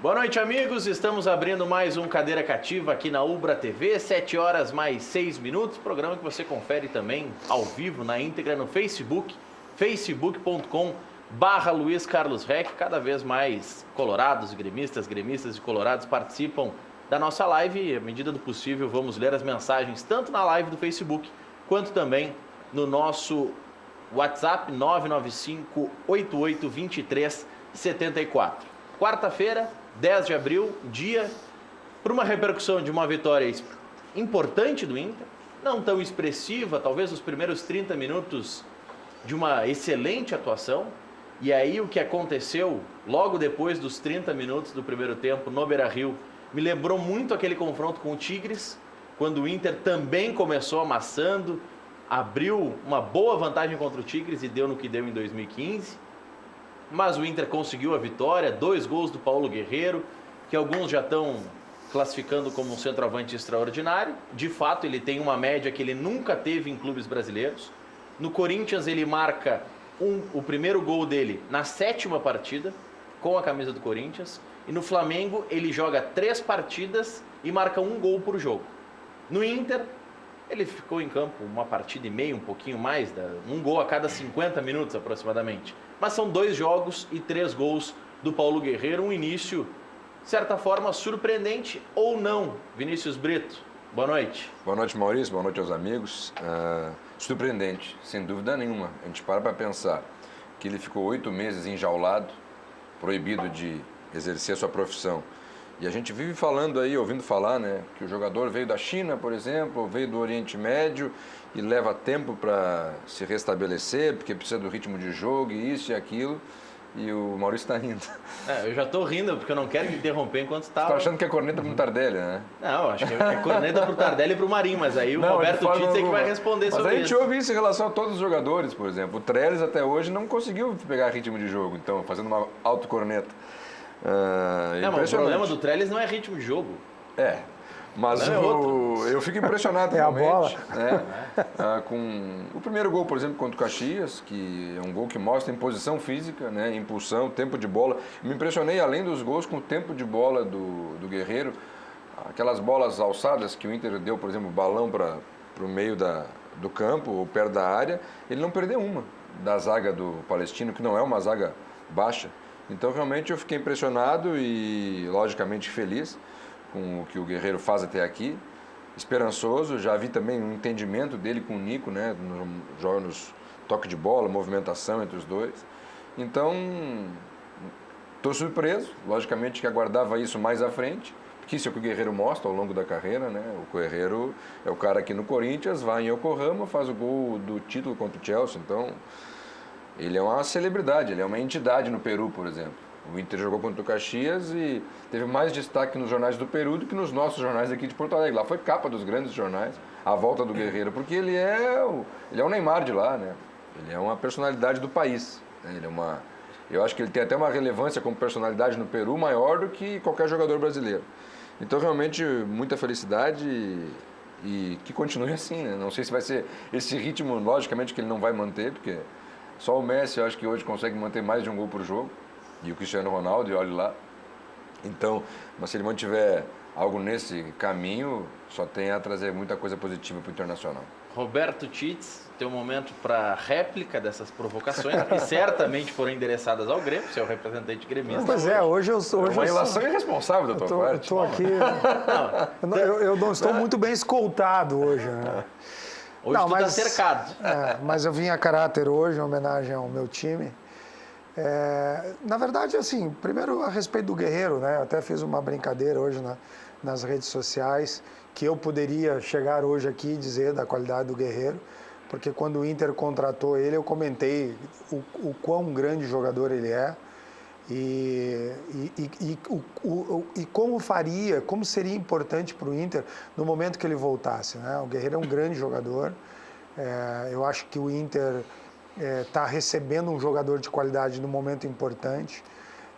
Boa noite, amigos. Estamos abrindo mais um Cadeira Cativa aqui na Ubra TV, 7 horas mais 6 minutos. Programa que você confere também ao vivo, na íntegra, no Facebook, facebook.com/Luiz Carlos Reck. Cada vez mais colorados, gremistas e colorados participam da nossa live e, à medida do possível, vamos ler as mensagens tanto na live do Facebook quanto também no nosso WhatsApp 995-8823-74. Quarta-feira, 10 de abril, dia para uma repercussão de uma vitória importante do Inter, não tão expressiva, talvez os primeiros 30 minutos de uma excelente atuação, e aí o que aconteceu logo depois dos 30 minutos do primeiro tempo no Beira-Rio me lembrou muito aquele confronto com o Tigres, quando o Inter também começou amassando, abriu uma boa vantagem contra o Tigres e deu no que deu em 2015. Mas o Inter conseguiu a vitória, 2 gols do Paulo Guerreiro, que alguns já estão classificando como um centroavante extraordinário. De fato, ele tem uma média que ele nunca teve em clubes brasileiros. No Corinthians, ele marca o primeiro gol dele na 7ª partida, com a camisa do Corinthians. E no Flamengo, ele joga 3 partidas e marca 1 gol por jogo. No Inter, ele ficou em campo uma partida e meia, um pouquinho mais, 1 gol a cada 50 minutos aproximadamente. Mas são 2 jogos e 3 gols do Paulo Guerreiro, um início, de certa forma, surpreendente ou não. Vinícius Brito, boa noite. Boa noite, Maurício, boa noite aos amigos. Surpreendente, sem dúvida nenhuma. A gente para pensar que ele ficou 8 meses enjaulado, proibido de exercer a sua profissão. E a gente vive falando aí, ouvindo falar, né, que o jogador veio da China, por exemplo, veio do Oriente Médio e leva tempo para se restabelecer, porque precisa do ritmo de jogo e isso e aquilo. E o Maurício está rindo. Eu já estou rindo, porque eu não quero me interromper enquanto está... Você está achando que é corneta para o Tardelli, né? Não, acho que é corneta para o Tardelli e para o Marinho, mas aí o Roberto Titz é que vai responder sobre isso. Mas a gente ouve isso em relação a todos os jogadores, por exemplo. O Trellis até hoje não conseguiu pegar ritmo de jogo, então, fazendo uma autocorneta. Mas o problema do Trellis não é ritmo de jogo. Mas eu fico impressionado realmente, né, com o primeiro gol, por exemplo, contra o Caxias, que é um gol que mostra imposição física, né, impulsão, tempo de bola. Me impressionei, além dos gols, com o tempo de bola do Guerreiro. Aquelas bolas alçadas que o Inter deu, por exemplo, balão para o meio do campo, ou perto da área, ele não perdeu uma da zaga do Palestino, que não é uma zaga baixa. Então, realmente, eu fiquei impressionado e, logicamente, feliz com o que o Guerreiro faz até aqui. Esperançoso, já vi também um entendimento dele com o Nico, né? Nos toque de bola, movimentação entre os dois. Então, estou surpreso, logicamente que aguardava isso mais à frente, porque isso é o que o Guerreiro mostra ao longo da carreira, né? O Guerreiro é o cara que no Corinthians vai em Yokohama, faz o gol do título contra o Chelsea, então... Ele é uma celebridade, ele é uma entidade no Peru, por exemplo. O Inter jogou contra o Caxias e teve mais destaque nos jornais do Peru do que nos nossos jornais aqui de Porto Alegre. Lá foi capa dos grandes jornais, a volta do Guerreiro, porque ele é o Neymar de lá, né? Ele é uma personalidade do país. Né? Eu acho que ele tem até uma relevância como personalidade no Peru maior do que qualquer jogador brasileiro. Então, realmente, muita felicidade e que continue assim, né? Não sei se vai ser esse ritmo, logicamente, que ele não vai manter, porque... Só o Messi, eu acho que hoje consegue manter mais de 1 gol por jogo. E o Cristiano Ronaldo, e olhe lá. Então, mas se ele mantiver algo nesse caminho, só tem a trazer muita coisa positiva para o Internacional. Roberto Titz, tem um momento para réplica dessas provocações, que certamente foram endereçadas ao Grêmio, seu representante gremista. Pois é, hoje eu sou... Uma relação irresponsável da tua parte. Eu estou aqui... eu não estou muito bem escoltado hoje, né? Hoje tu está cercado. Mas eu vim a caráter hoje, em homenagem ao meu time. Na verdade, assim, primeiro a respeito do Guerreiro, né? Eu até fiz uma brincadeira hoje nas redes sociais, que eu poderia chegar hoje aqui e dizer da qualidade do Guerreiro, porque quando o Inter contratou ele, eu comentei o quão grande jogador ele é, e como seria importante para o Inter no momento que ele voltasse, né? O Guerreiro é um grande jogador, eu acho que o Inter está recebendo um jogador de qualidade no momento importante.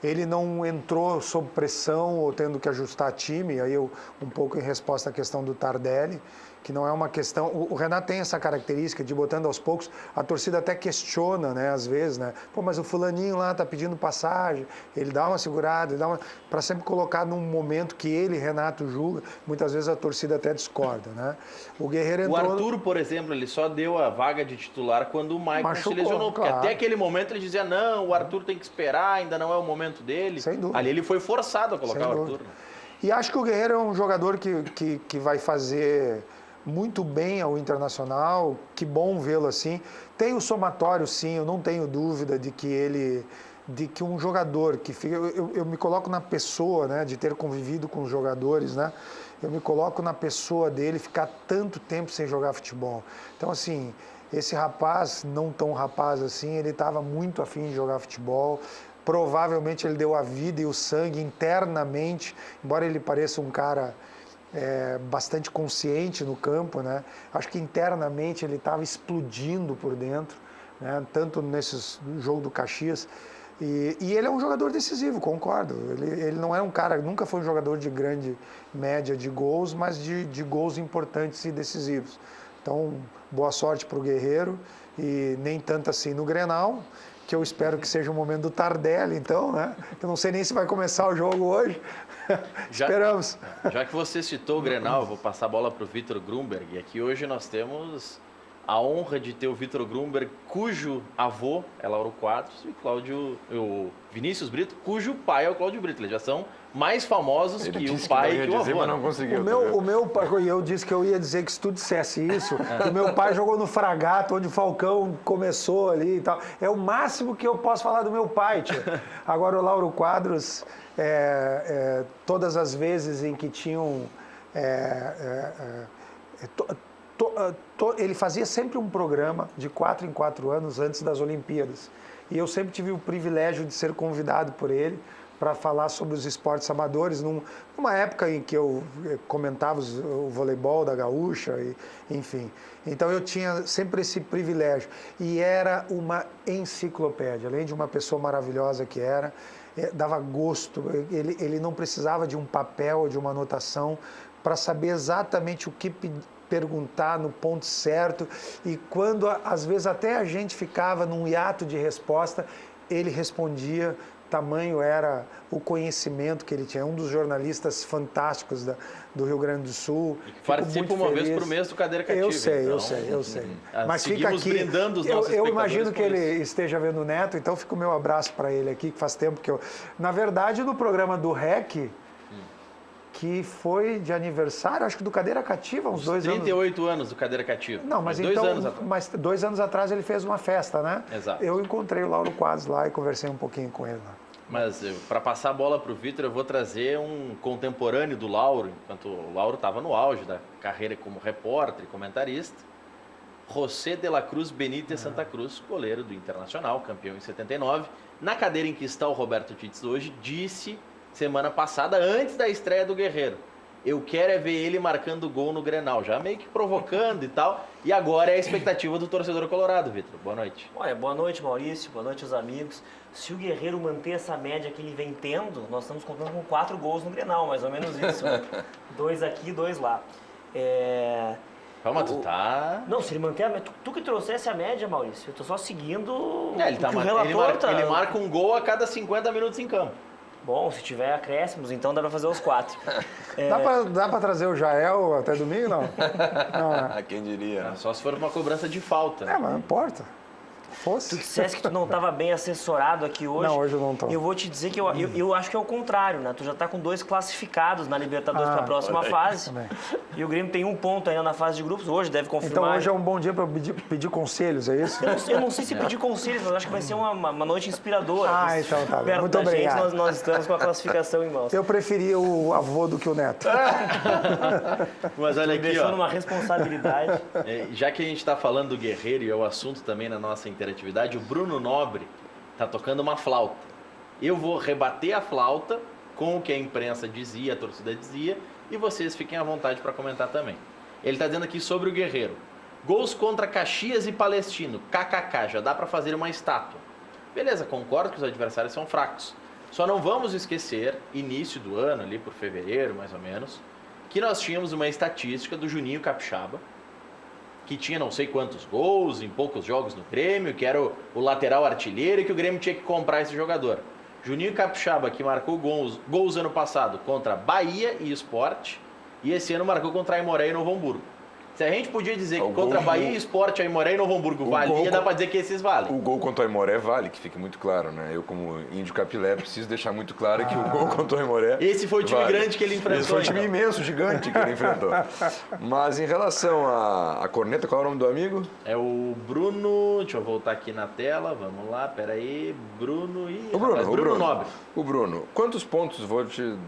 Ele não entrou sob pressão ou tendo que ajustar time, aí um pouco em resposta à questão do Tardelli, que não é uma questão... O Renato tem essa característica de, botando aos poucos, a torcida até questiona, né, às vezes, né? Pô, mas o fulaninho lá tá pedindo passagem, ele dá uma segurada, ele dá uma... para sempre colocar num momento que ele, Renato, julga, muitas vezes a torcida até discorda, né? O Guerreiro entrou... O Arthur, por exemplo, ele só deu a vaga de titular quando o Maicon se lesionou, porque claro. até aquele momento ele dizia, não, o Arthur tem que esperar, ainda não é o momento dele. Sem dúvida. Ali ele foi forçado a colocar Sem o dúvida. Arthur. Né? E acho que o Guerreiro é um jogador que vai fazer muito bem ao Internacional, que bom vê-lo assim. Tem o somatório, sim, eu não tenho dúvida de que um jogador que fica... Eu me coloco na pessoa, né, de ter convivido com os jogadores, né? Eu me coloco na pessoa dele ficar tanto tempo sem jogar futebol. Então, assim, esse rapaz, não tão rapaz assim, ele estava muito afim de jogar futebol. Provavelmente ele deu a vida e o sangue internamente, embora ele pareça um cara bastante consciente no campo, né? Acho que internamente ele estava explodindo por dentro, né? Tanto nesse jogo do Caxias. E ele é um jogador decisivo, concordo. Ele não é um cara, nunca foi um jogador de grande média de gols, mas de gols importantes e decisivos. Então, boa sorte para o Guerreiro e nem tanto assim no Grenal, que eu espero que seja o momento do Tardelli, então, né? Eu não sei nem se vai começar o jogo hoje. Esperamos. Já que você citou o Grenal, eu vou passar a bola para o Vitor Grumberg. E aqui hoje nós temos a honra de ter o Vitor Grumberg, cujo avô é Lauro Quadros, e o Vinícius Brito, cujo pai é o Cláudio Brito. Eles já são mais famosos que o pai e que o avô. Mas não conseguiu. O meu pai, eu disse que eu ia dizer que se tu dissesse isso, que o meu pai jogou no Fragato, onde o Falcão começou ali e tal. É o máximo que eu posso falar do meu pai, tio. Agora, o Lauro Quadros, todas as vezes em que tinham... ele fazia sempre um programa de 4 em 4 anos antes das Olimpíadas. E eu sempre tive o privilégio de ser convidado por ele para falar sobre os esportes amadores, numa época em que eu comentava o voleibol da Gaúcha, enfim. Então eu tinha sempre esse privilégio. E era uma enciclopédia, além de uma pessoa maravilhosa que era, dava gosto. Ele não precisava de um papel, de uma anotação, para saber exatamente o que perguntar no ponto certo. E quando, às vezes, até a gente ficava num hiato de resposta, ele respondia. Tamanho era o conhecimento que ele tinha. Um dos jornalistas fantásticos do Rio Grande do Sul. Participa uma vez por mês do Cadeira Cativa. Eu sei, então, eu sei. Mas fica aqui. Brindando os nossos eu imagino que ele esteja vendo o Neto, então fica o meu abraço para ele aqui, que faz tempo que eu... Na verdade, no programa do REC, que foi de aniversário, acho que do Cadeira Cativa, uns 2 anos. 38 anos do Cadeira Cativa. Não, mas 2 anos então, atrás. mas 2 anos atrás ele fez uma festa, né? Exato. Eu encontrei o Lauro Quadros lá e conversei um pouquinho com ele. Mas para passar a bola para o Vitor, eu vou trazer um contemporâneo do Lauro, enquanto o Lauro estava no auge da carreira como repórter e comentarista. José de la Cruz Benítez Santa Cruz, goleiro do Internacional, campeão em 79. Na cadeira em que está o Roberto Tits hoje, disse semana passada, antes da estreia do Guerreiro, eu quero é ver ele marcando gol no Grenal, já meio que provocando e tal. E agora é a expectativa do torcedor colorado, Vitor. Boa noite. Olha, boa noite, Maurício. Boa noite aos amigos. Se o Guerreiro manter essa média que ele vem tendo, nós estamos contando com 4 gols no Grenal, mais ou menos isso. 2 aqui, 2 lá. Calma, tu tá... Não, se ele manter a média... Tu que trouxesse a média, Maurício, eu tô só seguindo ele, tá, o que o relator ele marca um gol a cada 50 minutos em campo. Bom, se tiver acréscimos, então dá pra fazer os 4. Dá pra trazer o Jael até domingo, não? Não, né? Quem diria? Só se for uma cobrança de falta. Mas não importa. Fosse. Tu dissesse que tu não estava bem assessorado aqui hoje. Não, hoje eu não tô. Eu vou te dizer que eu acho que é o contrário, né? Tu já tá com 2 classificados na Libertadores para a próxima fase. Também. E o Grêmio tem 1 ponto ainda na fase de grupos. Hoje deve confirmar. Então hoje é um bom dia para pedir conselhos, é isso? Eu não sei se pedir conselhos, mas acho que vai ser uma noite inspiradora. Então tá bem. Perto Muito da obrigado. gente, nós estamos com a classificação em mãos. Eu preferia o avô do que o neto. Mas olha Me aqui, deixou ó. numa responsabilidade. Já que a gente está falando do Guerreiro e é o assunto também na nossa interatividade, o Bruno Nobre está tocando uma flauta. Eu vou rebater a flauta com o que a imprensa dizia, a torcida dizia, e vocês fiquem à vontade para comentar também. Ele está dizendo aqui sobre o Guerreiro. Gols contra Caxias e Palestino, kkk, já dá para fazer uma estátua. Beleza, concordo que os adversários são fracos. Só não vamos esquecer, início do ano, ali por fevereiro mais ou menos, que nós tínhamos uma estatística do Juninho Capixaba, que tinha não sei quantos gols em poucos jogos no Grêmio, que era o lateral artilheiro e que o Grêmio tinha que comprar esse jogador. Juninho Capixaba, que marcou gols ano passado contra Bahia e Sport, e esse ano marcou contra a Aimoré e Novo Hamburgo. Se a gente podia dizer que contra Bahia e Sport, Aimoré e Novo Hamburgo valia, dá pra dizer que esses valem. O gol contra o Aimoré vale, que fique muito claro, né? Eu, como índio capilé, preciso deixar muito claro que o gol contra o Aimoré Esse foi o time grande que ele enfrentou. Esse foi um time então. imenso, gigante que ele enfrentou. Mas em relação à corneta, qual é o nome do amigo? É o Bruno, deixa eu voltar aqui na tela, vamos lá, peraí, Bruno e... Bruno Nobre. O Bruno, quantos pontos,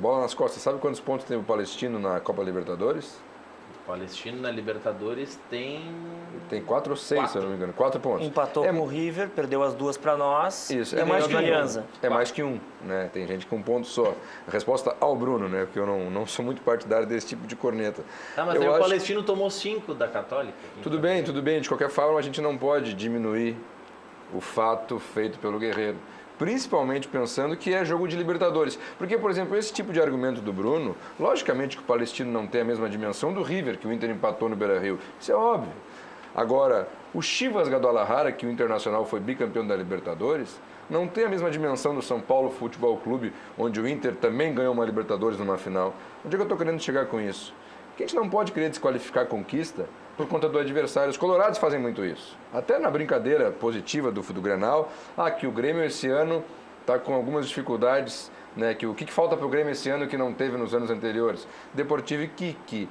bola nas costas, sabe quantos pontos tem o Palestino na Copa Libertadores? Palestino na Libertadores tem 4 ou 6, se eu não me engano. 4 pontos. Empatou com o River, perdeu as 2 para nós. Isso, e é mais que Alianza. É mais que um, né? Tem gente com um ponto só. A resposta ao Bruno, né? Porque eu não sou muito partidário desse tipo de corneta. Mas o Palestino tomou 5 da Católica. Tudo bem. De qualquer forma, a gente não pode diminuir o fato feito pelo Guerreiro. Principalmente pensando que é jogo de Libertadores. Porque, por exemplo, esse tipo de argumento do Bruno, logicamente que o Palestino não tem a mesma dimensão do River, que o Inter empatou no Beira-Rio. Isso é óbvio. Agora, o Chivas Guadalajara, que o Internacional foi bicampeão da Libertadores, não tem a mesma dimensão do São Paulo Futebol Clube, onde o Inter também ganhou uma Libertadores numa final. Onde é que eu estou querendo chegar com isso? Que a gente não pode querer desqualificar a conquista por conta do adversário. Os colorados fazem muito isso. Até na brincadeira positiva do Grenal, que o Grêmio esse ano está com algumas dificuldades, né? Que o que falta para o Grêmio esse ano que não teve nos anos anteriores? Deportivo e Kiki.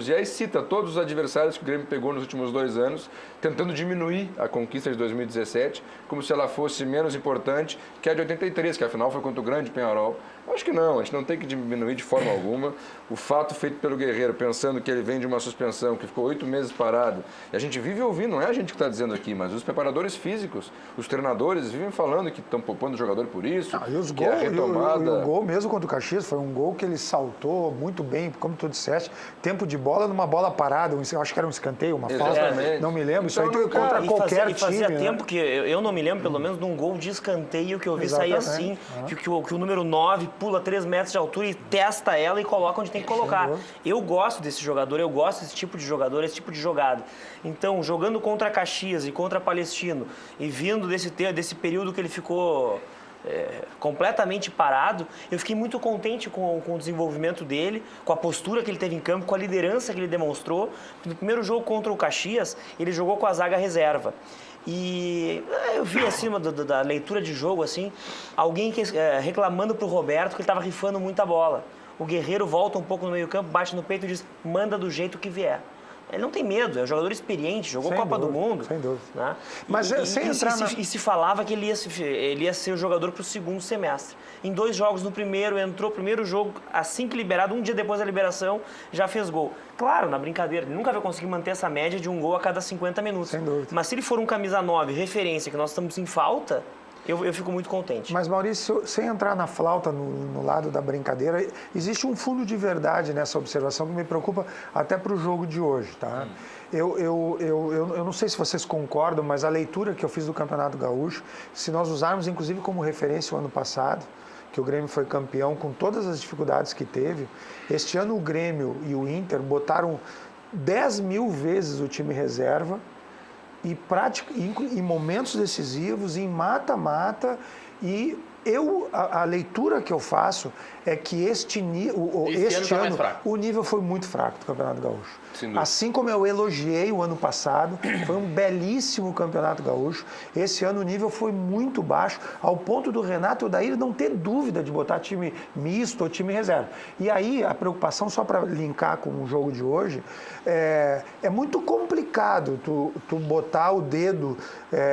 E aí cita todos os adversários que o Grêmio pegou nos últimos 2 anos, tentando diminuir a conquista de 2017, como se ela fosse menos importante que a de 83, que afinal foi contra o grande Peñarol. Acho que não, a gente não tem que diminuir de forma alguma. O fato feito pelo Guerreiro, pensando que ele vem de uma suspensão, que ficou 8 meses parado, e a gente vive ouvindo, não é a gente que está dizendo aqui, mas os preparadores físicos, os treinadores vivem falando que estão poupando o jogador por isso, e os que é a retomada... E o gol mesmo contra o Caxias foi um gol que ele saltou muito bem, como tu disseste, tempo de bola numa bola parada, eu acho que era um escanteio, uma falta, não me lembro, isso aí Então, contra qualquer time. E fazia né? tempo que eu não me lembro, pelo menos, de um gol de escanteio que eu vi sair assim, que o número 9 pula 3 metros de altura e testa ela e coloca onde tem que colocar. Eu gosto desse jogador, eu gosto desse tipo de jogador, esse tipo de jogada. Então, jogando contra Caxias e contra Palestino e vindo desse período que ele ficou completamente parado, eu fiquei muito contente com o desenvolvimento dele, com a postura que ele teve em campo, com a liderança que ele demonstrou. No primeiro jogo contra o Caxias, ele jogou com a zaga reserva. E eu vi acima da leitura de jogo, assim, alguém reclamando pro Roberto que ele estava rifando muita bola. O Guerreiro volta um pouco no meio campo, bate no peito e diz, manda do jeito que vier. Ele não tem medo, é um jogador experiente, jogou Copa do Mundo. Sem dúvida. Né? Mas E se falava que ele ia ser o jogador para o segundo semestre. Em 2 jogos no primeiro, entrou primeiro jogo, assim que liberado, um dia depois da liberação, já fez gol. Claro, na brincadeira, ele nunca vai conseguir manter essa média de um gol a cada 50 minutos. Sem dúvida. Mas se ele for um camisa 9, referência, que nós estamos em falta, eu fico muito contente. Mas, Maurício, sem entrar na flauta, no lado da brincadeira, existe um fundo de verdade nessa observação que me preocupa até para o jogo de hoje, tá? Eu não sei se vocês concordam, mas a leitura que eu fiz do Campeonato Gaúcho, se nós usarmos, inclusive, como referência o ano passado, que o Grêmio foi campeão com todas as dificuldades que teve, este ano o Grêmio e o Inter botaram 10 mil vezes o time reserva, em momentos decisivos, em mata-mata, e a leitura que eu faço é que este ano o nível foi muito fraco do Campeonato Gaúcho. Assim como eu elogiei o ano passado, foi um belíssimo Campeonato Gaúcho. Esse ano o nível foi muito baixo, ao ponto do Renato Odair não ter dúvida de botar time misto ou time reserva. E aí a preocupação, só para linkar com o jogo de hoje, é muito complicado tu botar o dedo,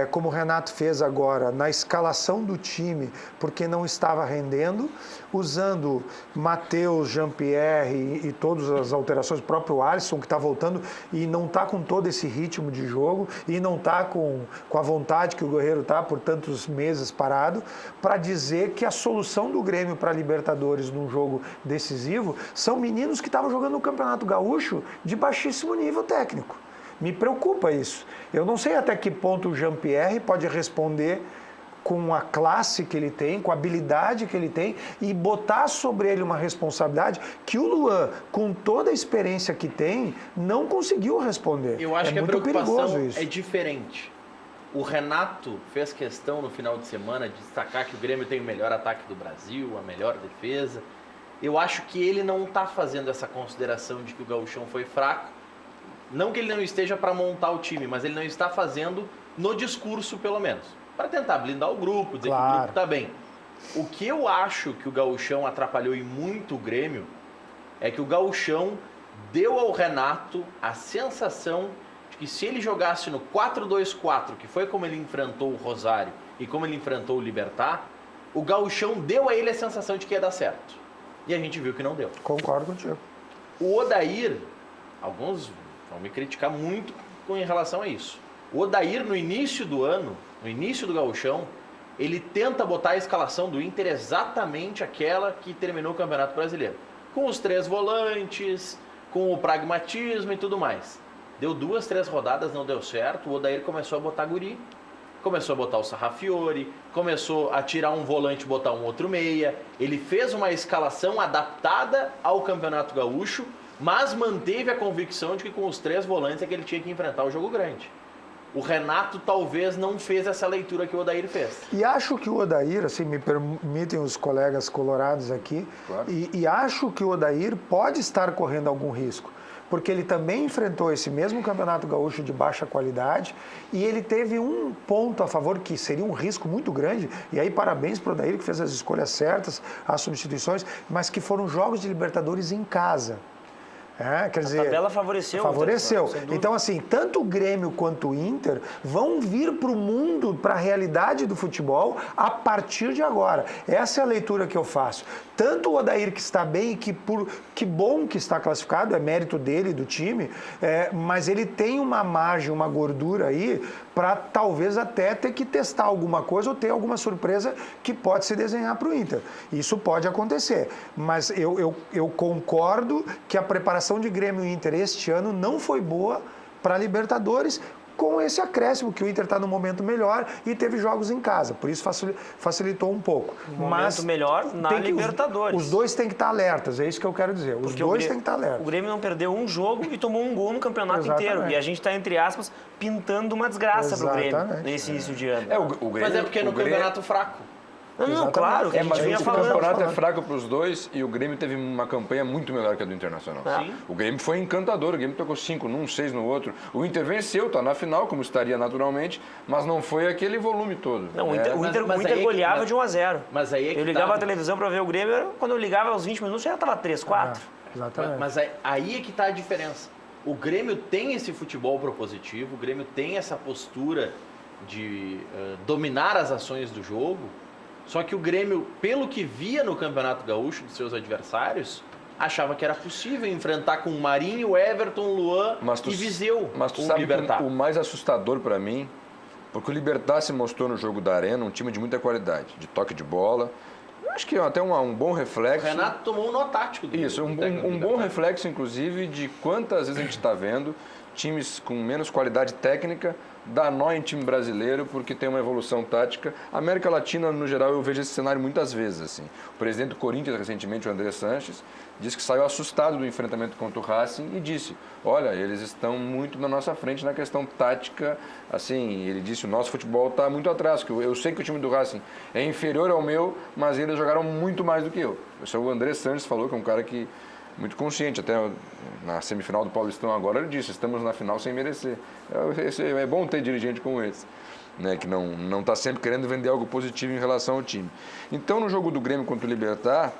como o Renato fez agora, na escalação do time, porque não estava rendendo, usando Matheus, Jean-Pierre e todas as alterações, o próprio Alisson, que está voltando e não está com todo esse ritmo de jogo e não está com a vontade que o Guerreiro está por tantos meses parado, para dizer que a solução do Grêmio para a Libertadores num jogo decisivo são meninos que estavam jogando no Campeonato Gaúcho de baixíssimo nível técnico. Me preocupa isso. Eu não sei até que ponto o Jean-Pierre pode responder com a classe que ele tem, com a habilidade que ele tem e botar sobre ele uma responsabilidade que o Luan, com toda a experiência que tem, não conseguiu responder. Eu acho que a muito perigoso preocupação isso. é diferente. O Renato fez questão no final de semana de destacar que o Grêmio tem o melhor ataque do Brasil, a melhor defesa. Eu acho que ele não está fazendo essa consideração de que o Gauchão foi fraco. Não que ele não esteja para montar o time, mas ele não está fazendo no discurso, pelo menos. Para tentar blindar o grupo, dizer que o grupo está bem. O que eu acho que o Gauchão atrapalhou e muito o Grêmio é que o Gauchão deu ao Renato a sensação de que se ele jogasse no 4-2-4, que foi como ele enfrentou o Rosário e como ele enfrentou o Libertad, o Gauchão deu a ele a sensação de que ia dar certo. E a gente viu que não deu. Concordo contigo. O Odair, alguns vão me criticar muito em relação a isso. O Odair, no início do ano, no início do Gauchão, ele tenta botar a escalação do Inter exatamente aquela que terminou o Campeonato Brasileiro. Com os 3 volantes, com o pragmatismo e tudo mais. Deu 2, 3 rodadas, não deu certo. O Odair começou a botar guri, começou a botar o Sarrafiore, começou a tirar um volante e botar um outro meia. Ele fez uma escalação adaptada ao Campeonato Gaúcho, mas manteve a convicção de que com os 3 volantes é que ele tinha que enfrentar o jogo grande. O Renato talvez não fez essa leitura que o Odair fez. E acho que o Odair, assim, me permitem os colegas colorados aqui, Claro. e acho que o Odair pode estar correndo algum risco, porque ele também enfrentou esse mesmo Campeonato Gaúcho de baixa qualidade e ele teve um ponto a favor que seria um risco muito grande, e aí parabéns para o Odair que fez as escolhas certas, as substituições, mas que foram jogos de Libertadores em casa. Quer dizer, A tabela favoreceu. Favoreceu. Sem dúvida. Então, assim, tanto o Grêmio quanto o Inter vão vir para o mundo, para a realidade do futebol, a partir de agora. Essa é a leitura que eu faço. Tanto o Odair, que está bem e que bom que está classificado, é mérito dele e do time, mas ele tem uma margem, uma gordura aí, para talvez até ter que testar alguma coisa ou ter alguma surpresa que pode se desenhar para o Inter. Isso pode acontecer. Mas eu concordo que a preparação de Grêmio e Inter este ano não foi boa para a Libertadores, com esse acréscimo que o Inter está no momento melhor e teve jogos em casa, por isso facilitou um pouco. Momento melhor na tem que- Libertadores. Os dois têm que estar alertas, é isso que eu quero dizer. Os Porque dois o têm que estar alertas. O Grêmio não perdeu um jogo e tomou um gol no campeonato Exatamente. inteiro. E a gente está, entre aspas, pintando uma desgraça pro Grêmio Exatamente. nesse início de ano. O Grêmio, Mas é porque no o Grêmio- campeonato fraco. Não, Exatamente. claro, que a gente Mas vinha o falando. campeonato é falando. fraco para os dois e o Grêmio teve uma campanha muito melhor que a do Internacional. Sim. O Grêmio foi encantador, o Grêmio tocou 5 num, 6 no outro. O Inter venceu, está na final, como estaria naturalmente, mas não foi aquele volume todo. Não, o né? Inter, Mas o Inter aí é que- goleava mas- de 1 a 0. Mas aí é que Eu ligava tá. a televisão para ver o Grêmio, quando eu ligava aos 20 minutos já estava 3, 4. Exatamente. Mas aí é que está a diferença. O Grêmio tem esse futebol propositivo, o Grêmio tem essa postura de dominar as ações do jogo, só que o Grêmio, pelo que via no Campeonato Gaúcho dos seus adversários, achava que era possível enfrentar com Marinho, Everton, Luan e Viseu Mas tu o sabe Libertad. que o mais assustador para mim, porque o Libertad se mostrou no jogo da Arena um time de muita qualidade, de toque de bola. Eu acho que até um bom O reflexo. Renato tomou um nó tático do Isso, do técnico do um bom Libertad. reflexo, inclusive, de quantas vezes a gente está vendo times com menos qualidade técnica dar nó em time brasileiro porque tem uma evolução tática. A América Latina, no geral, eu vejo esse cenário muitas vezes. Assim. O presidente do Corinthians, recentemente, o André Sanches, disse que saiu assustado do enfrentamento contra o Racing e disse, olha, eles estão muito na nossa frente na questão tática. Assim, ele disse, o nosso futebol está muito atrás, que eu sei que o time do Racing é inferior ao meu, mas eles jogaram muito mais do que eu. Isso é o André Sanches falou, que é um cara que muito consciente, até na semifinal do Paulistão agora ele disse, estamos na final sem merecer. É bom ter dirigente como esse, né, que não está sempre querendo vender algo positivo em relação ao time. Então, no jogo do Grêmio contra o Libertad,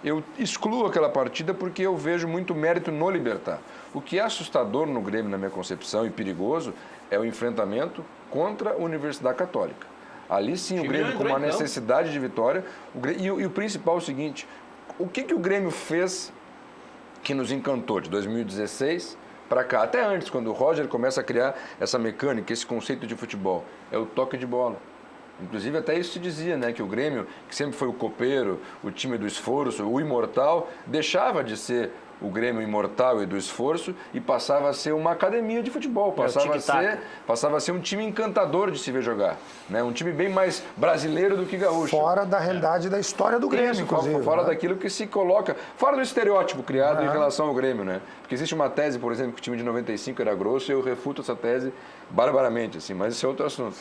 eu excluo aquela partida porque eu vejo muito mérito no Libertad. O que é assustador no Grêmio, na minha concepção, e perigoso, é o enfrentamento contra a Universidade Católica. Ali sim, o time Grêmio não com entrou uma em campo. necessidade de vitória. E o principal é o seguinte, o que o Grêmio fez que nos encantou de 2016 para cá, até antes, quando o Roger começa a criar essa mecânica, esse conceito de futebol, é o toque de bola. Inclusive até isso se dizia, né, que o Grêmio, que sempre foi o copeiro, o time do esforço, o imortal, deixava de ser o Grêmio imortal e do esforço e passava a ser uma academia de futebol, passava a ser um time encantador de se ver jogar, né? Um time bem mais brasileiro do que gaúcho. Fora da realidade da história do Grêmio, inclusive. Fora né? daquilo que se coloca, fora do estereótipo criado em relação ao Grêmio, né? Porque existe uma tese, por exemplo, que o time de 95 era grosso e eu refuto essa tese barbaramente, assim, mas isso é outro assunto.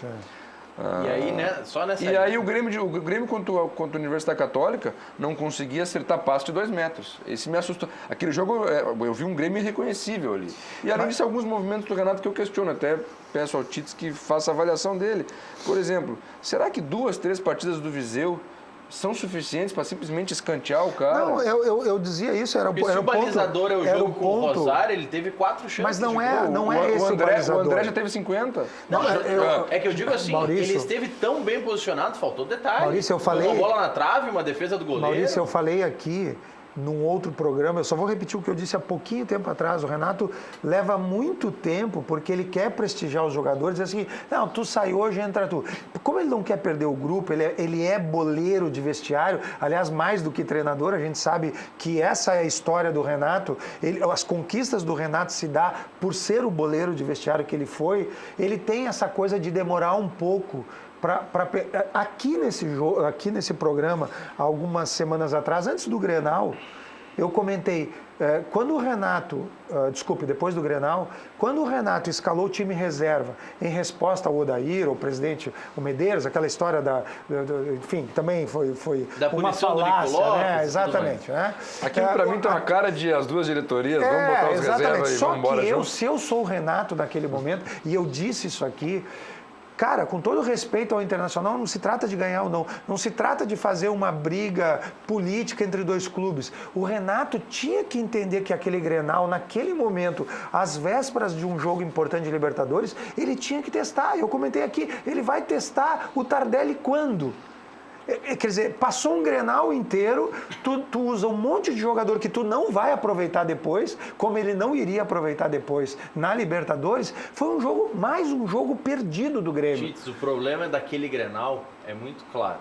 E aí, né, só nessa... E aí o Grêmio contra a Universidade Católica não conseguia acertar passe de 2 metros. Esse me assustou. Aquele jogo, eu vi um Grêmio irreconhecível ali. E além disso, alguns movimentos do Renato que eu questiono, até peço ao Tits que faça a avaliação dele. Por exemplo, será que 2, 3 partidas do Viseu são suficientes para simplesmente escantear o cara? Não, eu dizia isso, era o ponto. Se o balizador é o era jogo o com o ponto. Rosário, ele teve 4 chances. Mas não é esse o André, balizador. o André já teve 50. Não, é que eu digo assim, Maurício, ele esteve tão bem posicionado, faltou detalhe. Maurício, eu falei... Uma bola na trave, uma defesa do goleiro. Maurício, eu falei aqui num outro programa, eu só vou repetir o que eu disse há pouquinho tempo atrás. O Renato leva muito tempo porque ele quer prestigiar os jogadores, diz assim, não, tu sai hoje, entra tu. Como ele não quer perder o grupo, ele é boleiro de vestiário, aliás, mais do que treinador, a gente sabe que essa é a história do Renato, as conquistas do Renato se dá por ser o boleiro de vestiário que ele foi, ele tem essa coisa de demorar um pouco. Aqui nesse programa, algumas semanas atrás, antes do Grenal, eu comentei, quando o Renato, depois do Grenal, quando o Renato escalou o time reserva em resposta ao Odair, ao presidente, o Medeiros, aquela história enfim, também foi da uma punição falácia, do Nico Lopes, né? Exatamente. Né? Aquilo para mim tem uma cara de as duas diretorias, vamos botar os reservas e vamos embora junto. Se eu sou o Renato naquele momento, e eu disse isso aqui, cara, com todo respeito ao Internacional, não se trata de ganhar ou não. Não se trata de fazer uma briga política entre 2 clubes. O Renato tinha que entender que aquele Grenal, naquele momento, às vésperas de um jogo importante de Libertadores, ele tinha que testar. Eu comentei aqui, ele vai testar o Tardelli quando? Quer dizer, passou um Grenal inteiro, tu usa um monte de jogador que tu não vai aproveitar depois, como ele não iria aproveitar depois na Libertadores, foi mais um jogo perdido do Grêmio. Tits, o problema daquele Grenal é muito claro.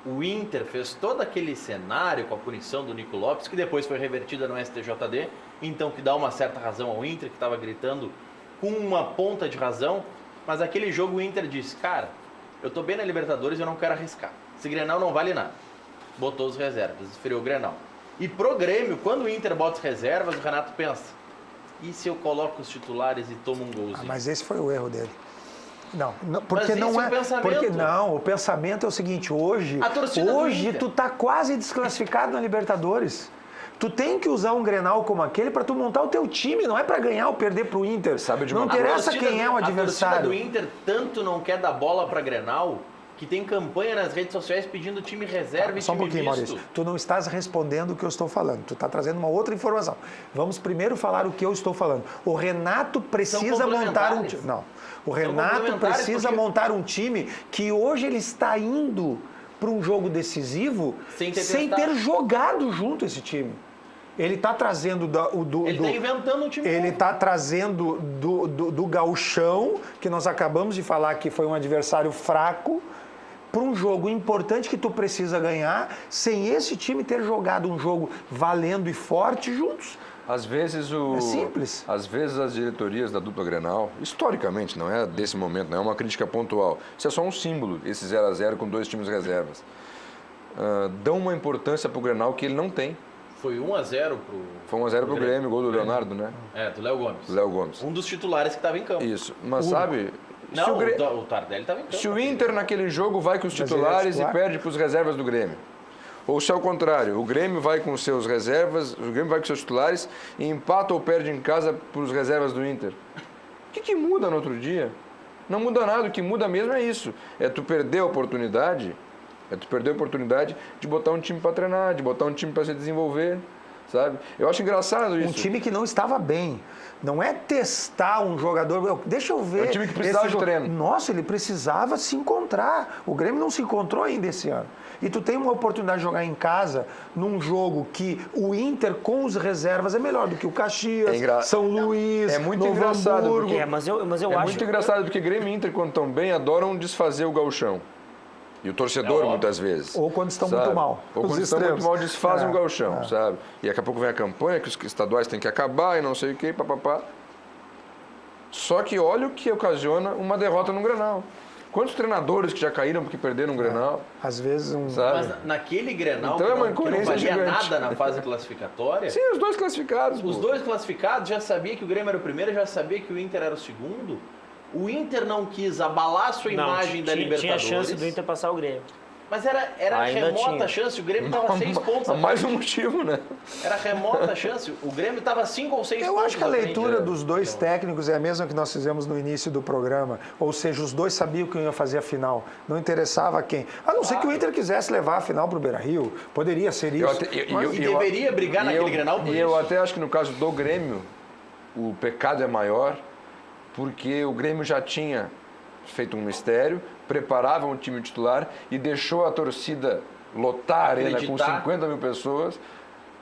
O Inter fez todo aquele cenário com a punição do Nico Lopes, que depois foi revertida no STJD, então que dá uma certa razão ao Inter, que estava gritando com uma ponta de razão, mas aquele jogo o Inter disse, cara, eu tô bem na Libertadores e eu não quero arriscar. Esse Grenal não vale nada. Botou os reservas, esfriou o Grenal. E pro Grêmio, quando o Inter bota as reservas, o Renato pensa, e se eu coloco os titulares e tomo um golzinho? Mas esse foi o erro dele. Não, porque mas não é. O pensamento. Porque não, o pensamento é o seguinte, hoje tu tá quase desclassificado na Libertadores. Tu tem que usar um Grenal como aquele para tu montar o teu time, não é para ganhar ou perder pro Inter. Não interessa quem é o adversário. A torcida do Inter tanto não quer dar bola para Grenal que tem campanha nas redes sociais pedindo time reserva e só um time pouquinho, misto. Maurício. Tu não estás respondendo o que eu estou falando. Tu está trazendo uma outra informação. Vamos primeiro falar o que eu estou falando. O Renato precisa montar um time. Não. O Renato precisa montar um time que hoje ele está indo para um jogo decisivo sem ter jogado junto esse time. Ele está trazendo ele está inventando um time. Ele está trazendo do gauchão, que nós acabamos de falar que foi um adversário fraco, para um jogo importante que tu precisa ganhar, sem esse time ter jogado um jogo valendo e forte juntos. Às vezes é simples. Às vezes as diretorias da dupla Grenal, historicamente, não é desse momento, não é uma crítica pontual, isso é só um símbolo, esse 0-0 com 2 times reservas. Dão uma importância para o Grenal que ele não tem. Foi 1-0 pro... Foi 1-0 pro Grêmio, gol do Leonardo, né? Do Léo Gomes. Léo Gomes. Um dos titulares que estava em campo. Isso, mas sabe... Não, o Tardelli estava em campo. Se o Inter naquele jogo vai com os titulares e perde para os reservas do Grêmio. Ou se ao contrário, o Grêmio vai com seus reservas, o Grêmio vai com seus titulares e empata ou perde em casa para os reservas do Inter. O que muda no outro dia? Não muda nada, o que muda mesmo é isso. É tu perder a oportunidade de botar um time para treinar, de botar um time para se desenvolver, sabe? Eu acho engraçado isso. Um time que não estava bem. Não é testar um jogador. Deixa eu ver. É um time que precisava de treino. Nossa, ele precisava se encontrar. O Grêmio não se encontrou ainda esse ano. E tu tem uma oportunidade de jogar em casa num jogo que o Inter com os reservas é melhor do que o Caxias, São Luís, é muito Novo engraçado. Hamburgo. Porque, mas eu é acho... muito engraçado porque Grêmio e Inter, quando estão bem, adoram desfazer o gauchão. E o torcedor, óbvio. muitas vezes. Ou quando estão sabe? muito mal. Ou Os quando estão muito extremos. mal, desfazem É, o gauchão, sabe? E daqui a pouco vem a campanha que os estaduais têm que acabar e não sei o quê, papapá. Só que olha o que ocasiona uma derrota no Grenal. Quantos treinadores que já caíram porque perderam um Grenal, Às vezes sabe? Mas naquele Grenal, Então é uma que não incoerência valia gigante. nada na fase classificatória, Sim, os dois classificados. os pô. dois classificados já sabia que o Grêmio era o primeiro, já sabia que o Inter era o segundo. O Inter não quis abalar a sua imagem da Libertadores. Tinha chance do Inter passar o Grêmio. Mas era Ainda remota tinha. a chance, o Grêmio estava 6 pontos. à Mais frente. um motivo, né? Era remota a chance, o Grêmio estava 5 ou 6 pontos. Eu acho que a à frente. leitura dos dois técnicos é a mesma que nós fizemos no início do programa. Ou seja, os dois sabiam que iam fazer a final. Não interessava quem. A não ser que o Inter quisesse levar a final para o Beira-Rio. Poderia ser isso. E deveria brigar naquele Grenal por E isso. eu até acho que no caso do Grêmio, o pecado é maior, porque o Grêmio já tinha feito um mistério, preparava um time titular e deixou a torcida lotar a arena com Acreditar. 50 mil pessoas.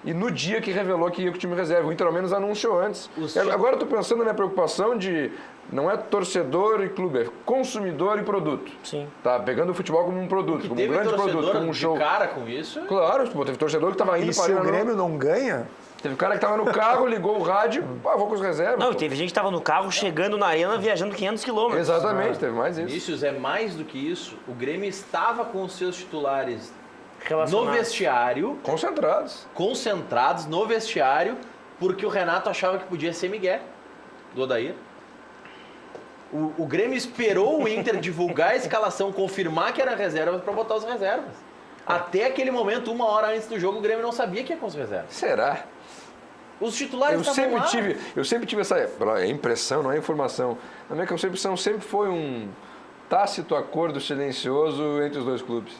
E no dia que revelou que ia com o time reserva, o Inter ao menos anunciou antes. Os E agora eu estou pensando na minha preocupação de não é torcedor e clube, é consumidor e produto. Sim. Tá pegando o futebol como um produto, Que como um teve grande produto, torcedor como um de show. cara com isso. Claro, pô, teve torcedor que estava indo E para se a o arena. Grêmio não ganha, Teve cara que estava no carro, ligou o rádio, vou com os reservas. Não, pô. e teve gente que tava no carro, chegando na arena, viajando 500 quilômetros. Exatamente, teve mais isso. Vinícius, é mais do que isso. O Grêmio estava com os seus titulares no Relacionados. vestiário, Concentrados. concentrados no vestiário, porque o Renato achava que podia ser Miguel do Odair. O Grêmio esperou o Inter divulgar a escalação, confirmar que era reserva para botar os reservas. Até aquele momento, 1 hora antes do jogo, o Grêmio não sabia que ia com os reservas. Será? Os titulares Eu estavam lá. sempre tive essa impressão, não é informação. Na minha concepção sempre foi um tácito acordo silencioso entre os dois clubes.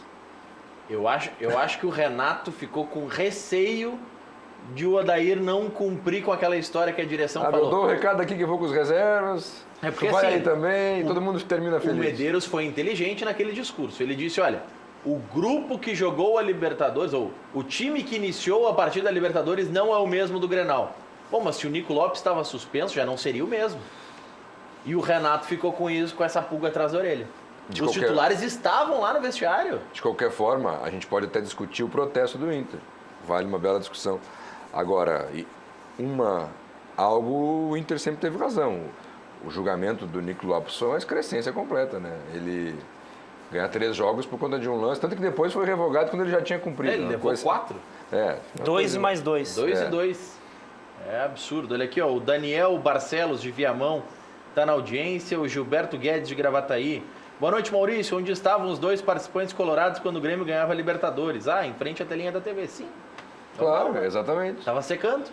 Eu acho que o Renato ficou com receio de o Odair não cumprir com aquela história que a direção Eu falou. dou o recado aqui que eu vou com os reservas. É porque, tu vai assim, aí também, todo mundo termina O feliz. Medeiros foi inteligente naquele discurso. Ele disse, olha, o grupo que jogou a Libertadores, ou o time que iniciou a partida da Libertadores não é o mesmo do Grenal. Bom, mas se o Nico Lopes estava suspenso, já não seria o mesmo. E o Renato ficou com isso, com essa pulga atrás da orelha. Os titulares estavam lá no vestiário. De qualquer forma, a gente pode até discutir o protesto do Inter. Vale uma bela discussão. Agora, algo o Inter sempre teve razão. O julgamento do Nico Lopes foi uma excrescência completa, né? Ele ganha 3 jogos por conta de um lance, tanto que depois foi revogado quando ele já tinha cumprido. Ele uma levou coisa- 4. É. 2 e mais 2. 2 É. e 2. É absurdo. Olha aqui, ó, o Daniel Barcelos de Viamão está na audiência, o Gilberto Guedes de Gravataí. Boa noite, Maurício. Onde estavam os 2 participantes colorados quando o Grêmio ganhava a Libertadores? Ah, em frente à telinha da TV, sim. Claro, exatamente. Estava secando.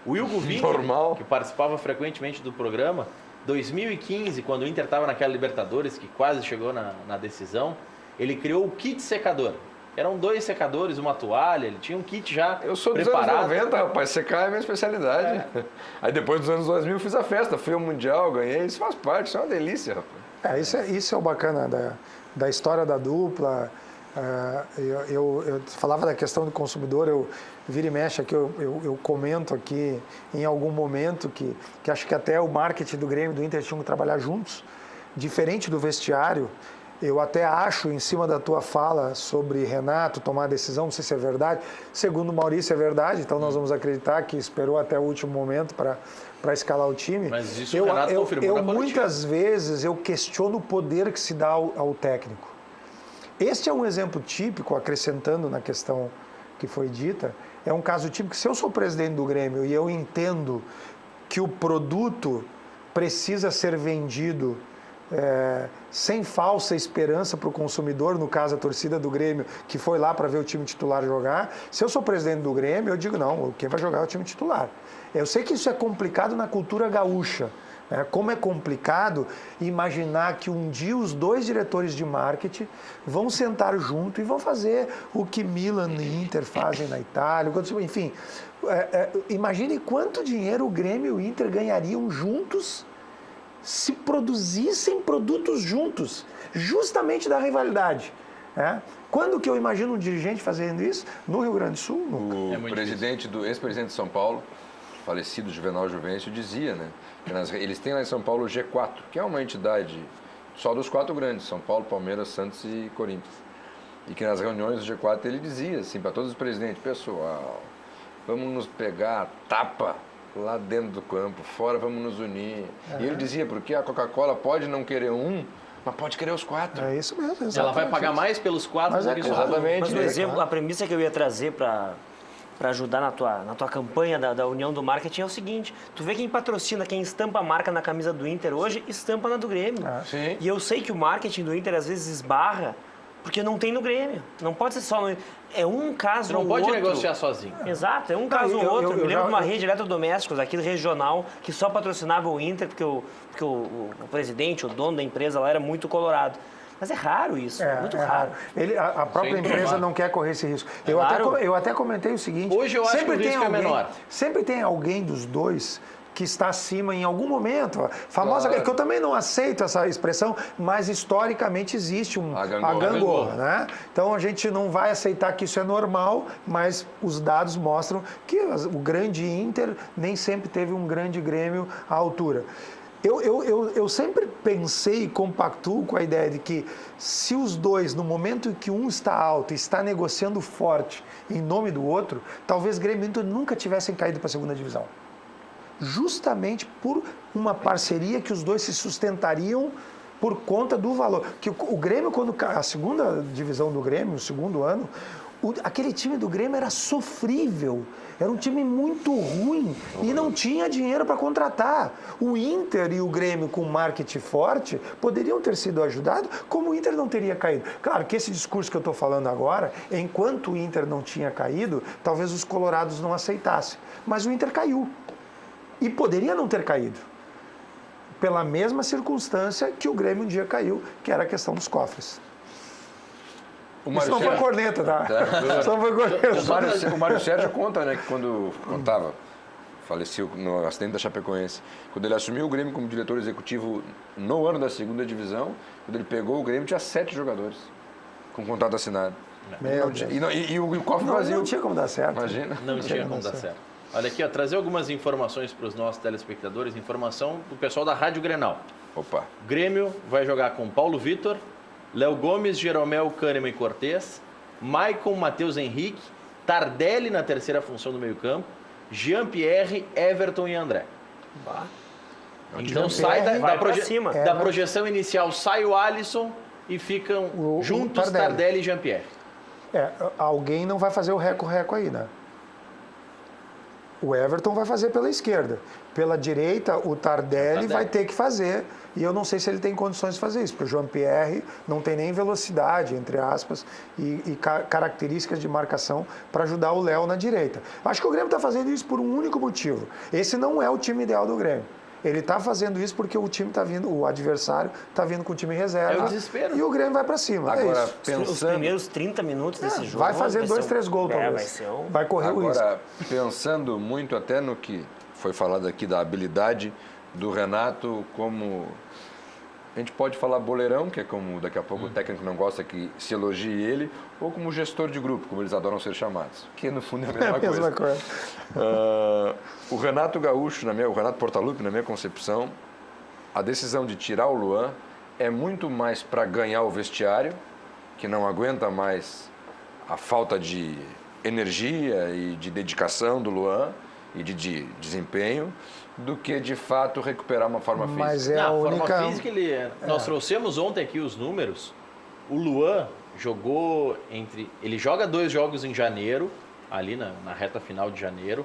O Hugo Vinha, Normal. que participava frequentemente do programa, 2015, quando o Inter estava naquela Libertadores, que quase chegou na decisão, ele criou o kit secador. Eram 2 secadores, uma toalha, ele tinha um kit já Eu sou dos preparado. anos 90, rapaz, secar é a minha especialidade. Aí depois dos anos 2000 fiz a festa, fui ao Mundial, ganhei, isso faz parte, isso é uma delícia, rapaz. isso é o bacana da história da dupla. Eu falava da questão do consumidor, eu vira e mexe aqui, eu comento aqui em algum momento que acho que até o marketing do Grêmio e do Inter tinham que trabalhar juntos, diferente do vestiário. Eu até acho, em cima da tua fala sobre Renato tomar a decisão, não sei se é verdade, segundo o Maurício é verdade, então nós vamos acreditar que esperou até o último momento para escalar o time. Mas isso o Renato confirmou na coletiva. Muitas vezes eu questiono o poder que se dá ao técnico. Este é um exemplo típico, acrescentando na questão que foi dita, é um caso típico, se eu sou presidente do Grêmio e eu entendo que o produto precisa ser vendido sem falsa esperança para o consumidor, no caso a torcida do Grêmio, que foi lá para ver o time titular jogar, se eu sou presidente do Grêmio, eu digo, não, quem vai jogar é o time titular. Eu sei que isso é complicado na cultura gaúcha, como é complicado imaginar que um dia os 2 diretores de marketing vão sentar junto e vão fazer o que Milan e Inter fazem na Itália, enfim, imagine quanto dinheiro o Grêmio e o Inter ganhariam juntos se produzissem produtos juntos, justamente da rivalidade. Quando que eu imagino um dirigente fazendo isso? No Rio Grande do Sul? Nunca. O ex-presidente de São Paulo, falecido Juvenal Juvencio, dizia, né, que eles têm lá em São Paulo o G4, que é uma entidade só dos 4 grandes, São Paulo, Palmeiras, Santos e Corinthians. E que nas reuniões do G4 ele dizia assim para todos os presidentes, pessoal, vamos nos pegar a tapa lá dentro do campo, fora vamos nos unir. E ele dizia, porque a Coca-Cola pode não querer um, mas pode querer os 4. É isso mesmo, exatamente. Ela vai pagar mais pelos 4 Mas do é que claro. só. Exatamente. Mas o exemplo, a premissa que eu ia trazer para ajudar na tua campanha da união do marketing é o seguinte, tu vê quem patrocina, quem estampa a marca na camisa do Inter hoje, estampa na do Grêmio. Sim. E eu sei que o marketing do Inter às vezes esbarra, porque não tem no Grêmio. Não pode ser só no... É um caso Você não ou pode outro. negociar sozinho. Exato, é um caso ou outro. Eu lembro de uma já- rede de eletrodomésticos aqui regional que só patrocinava o Inter porque o presidente, o dono da empresa lá era muito colorado. Mas é raro isso, muito raro. A própria Sem empresa tomar. não quer correr esse risco. Claro. Eu até comentei o seguinte... Hoje eu acho que o risco é menor. Sempre tem alguém dos dois que está acima em algum momento. A famosa, Claro. que eu também não aceito essa expressão, mas historicamente existe A a gangorra. gangorra, né? Então a gente não vai aceitar que isso é normal, mas os dados mostram que o grande Inter nem sempre teve um grande Grêmio à altura. Eu sempre pensei e compactuo com a ideia de que se os dois, no momento em que um está alto e está negociando forte em nome do outro, talvez Grêmio e Inter nunca tivessem caído para a segunda divisão. Justamente por uma parceria que os dois se sustentariam por conta do valor. Que o Grêmio, quando a segunda divisão do Grêmio, o segundo ano, aquele time do Grêmio era sofrível. Era um time muito ruim e não tinha dinheiro para contratar. O Inter e o Grêmio com marketing forte poderiam ter sido ajudados, como o Inter não teria caído. Claro que esse discurso que eu estou falando agora, enquanto o Inter não tinha caído, talvez os colorados não aceitassem. Mas o Inter caiu. E poderia não ter caído. Pela mesma circunstância que o Grêmio um dia caiu, que era a questão dos cofres. Isso não foi corneta, tá? Isso não foi corneta. O Mário Sérgio conta, né, que quando contava, faleceu no acidente da Chapecoense, quando ele assumiu o Grêmio como diretor executivo no ano da segunda divisão, quando ele pegou o Grêmio, tinha 7 jogadores com contrato assinado. Meu Deus. E o cofre vazio. Não tinha como dar certo. Imagina. Não tinha como dar certo. Olha aqui, ó, trazer algumas informações para os nossos telespectadores, informação do pessoal da Rádio Grenal. Opa. Grêmio vai jogar com Paulo Vitor, Léo Gomes, Jeromel, Kahneman e Cortez, Maicon, Matheus Henrique, Tardelli na terceira função do meio-campo, Jean-Pierre, Everton e André. Então sai Vai pra cima. da projeção inicial, sai o Alisson e ficam juntos Tardelli e Jean-Pierre. Alguém não vai fazer o reco-reco aí, né? O Everton vai fazer pela esquerda. Pela direita, o Tardelli vai ter que fazer. E eu não sei se ele tem condições de fazer isso, porque o Jean-Pierre não tem nem velocidade, entre aspas, e características de marcação para ajudar o Léo na direita. Acho que o Grêmio está fazendo isso por um único motivo. Esse não é o time ideal do Grêmio. Ele está fazendo isso porque o time está vindo, o adversário está vindo com o time reserva. É o desespero. E o Grêmio vai para cima. Agora, isso. Os pensando, primeiros 30 minutos desse jogo... Vai fazer 2, 3 gols, talvez. Vai ser um... Vai correr o risco. agora, pensando muito até no que foi falado aqui da habilidade do Renato como... A gente pode falar boleirão, que é como daqui a pouco o técnico não gosta que se elogie ele, ou como gestor de grupo, como eles adoram ser chamados, que no fundo é a mesma coisa. Mesma coisa. O Renato Gaúcho, o Renato Portaluppi, na minha concepção, a decisão de tirar o Luan é muito mais para ganhar o vestiário, que não aguenta mais a falta de energia e de dedicação do Luan e de desempenho, do que de fato recuperar uma forma física. Mas é Na a única... forma física, nós trouxemos ontem aqui os números. O Luan jogou ele joga 2 jogos em janeiro, ali na reta final de janeiro,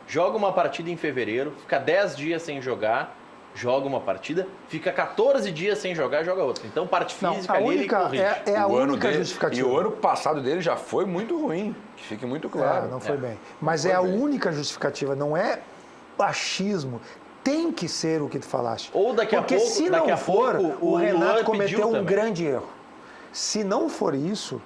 joga uma partida em fevereiro, fica 10 dias sem jogar, joga uma partida, fica 14 dias sem jogar, joga outra. Então, parte física a ali, única, ele corrige. é a O ano única dele- justificativa. E o ano passado dele já foi muito ruim, que fique muito claro. Não foi bem. Mas foi é a bem. única justificativa, não é achismo. Tem que ser o que tu falaste. Ou daqui a Porque pouco- se daqui não a for, pouco, o o Renato Luan pediu cometeu um também. grande erro. Se não for isso,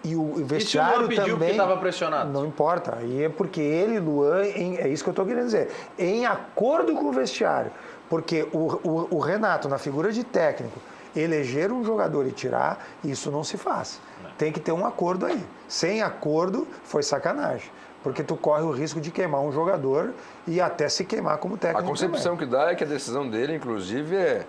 e o E se o vestiário Luan pediu também... porque estava pressionado? Não importa. Aí é porque ele, Luan, é isso que eu estou querendo dizer. Em acordo com o vestiário. Porque o Renato, na figura de técnico, eleger um jogador e tirar, isso não se faz. Tem que ter um acordo aí. Sem acordo, foi sacanagem. Porque tu corre o risco de queimar um jogador e até se queimar como técnico. A concepção também. que dá é que a decisão dele, inclusive, é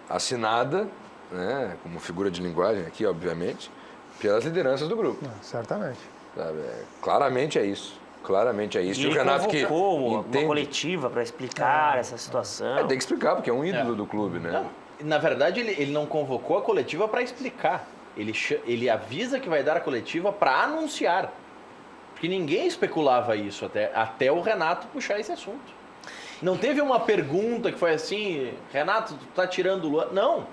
assinada, né, como figura de linguagem aqui, obviamente, pelas lideranças do grupo. Certamente. Sabe? Claramente é isso. Claramente é isso. E ele Renato que convocou uma entende. coletiva para explicar essa situação. Tem que explicar, porque é um ídolo do clube, né? Na verdade, ele não convocou a coletiva para explicar. Ele avisa que vai dar a coletiva para anunciar. Porque ninguém especulava isso até o Renato puxar esse assunto. Não teve uma pergunta que foi assim, Renato, tu tá tirando o Luan? Não.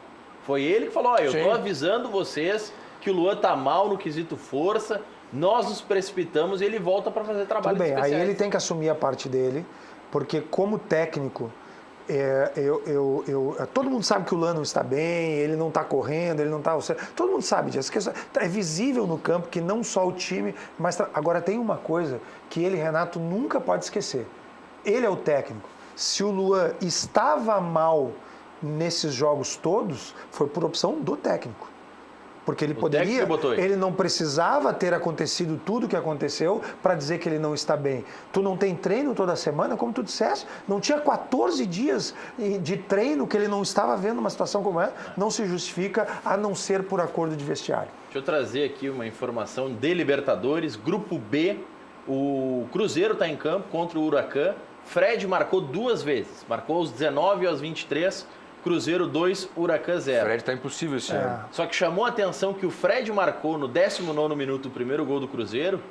Foi ele que falou, eu tô avisando vocês que o Luan tá mal no quesito força, nós nos precipitamos e ele volta para fazer trabalho Tudo bem, especiais. aí ele tem que assumir a parte dele, porque como técnico, todo mundo sabe que o Luan não está bem, ele não está correndo, ele não está... Todo mundo sabe disso. É visível no campo que não só o time, mas... Agora tem uma coisa que ele, Renato, nunca pode esquecer. Ele é o técnico. Se o Luan estava mal nesses jogos todos, foi por opção do técnico. Porque ele poderia, ele não precisava ter acontecido tudo o que aconteceu para dizer que ele não está bem. Tu não tem treino toda semana, como tu disseste, não tinha 14 dias de treino que ele não estava vendo uma situação como essa, não se justifica a não ser por acordo de vestiário. Deixa eu trazer aqui uma informação de Libertadores, Grupo B, o Cruzeiro está em campo contra o Huracan, Fred marcou 2 vezes, marcou aos 19 e aos 23, Cruzeiro 2, Huracan 0. O Fred está impossível esse ano. Só que chamou a atenção que o Fred marcou no 19º minuto o primeiro gol do Cruzeiro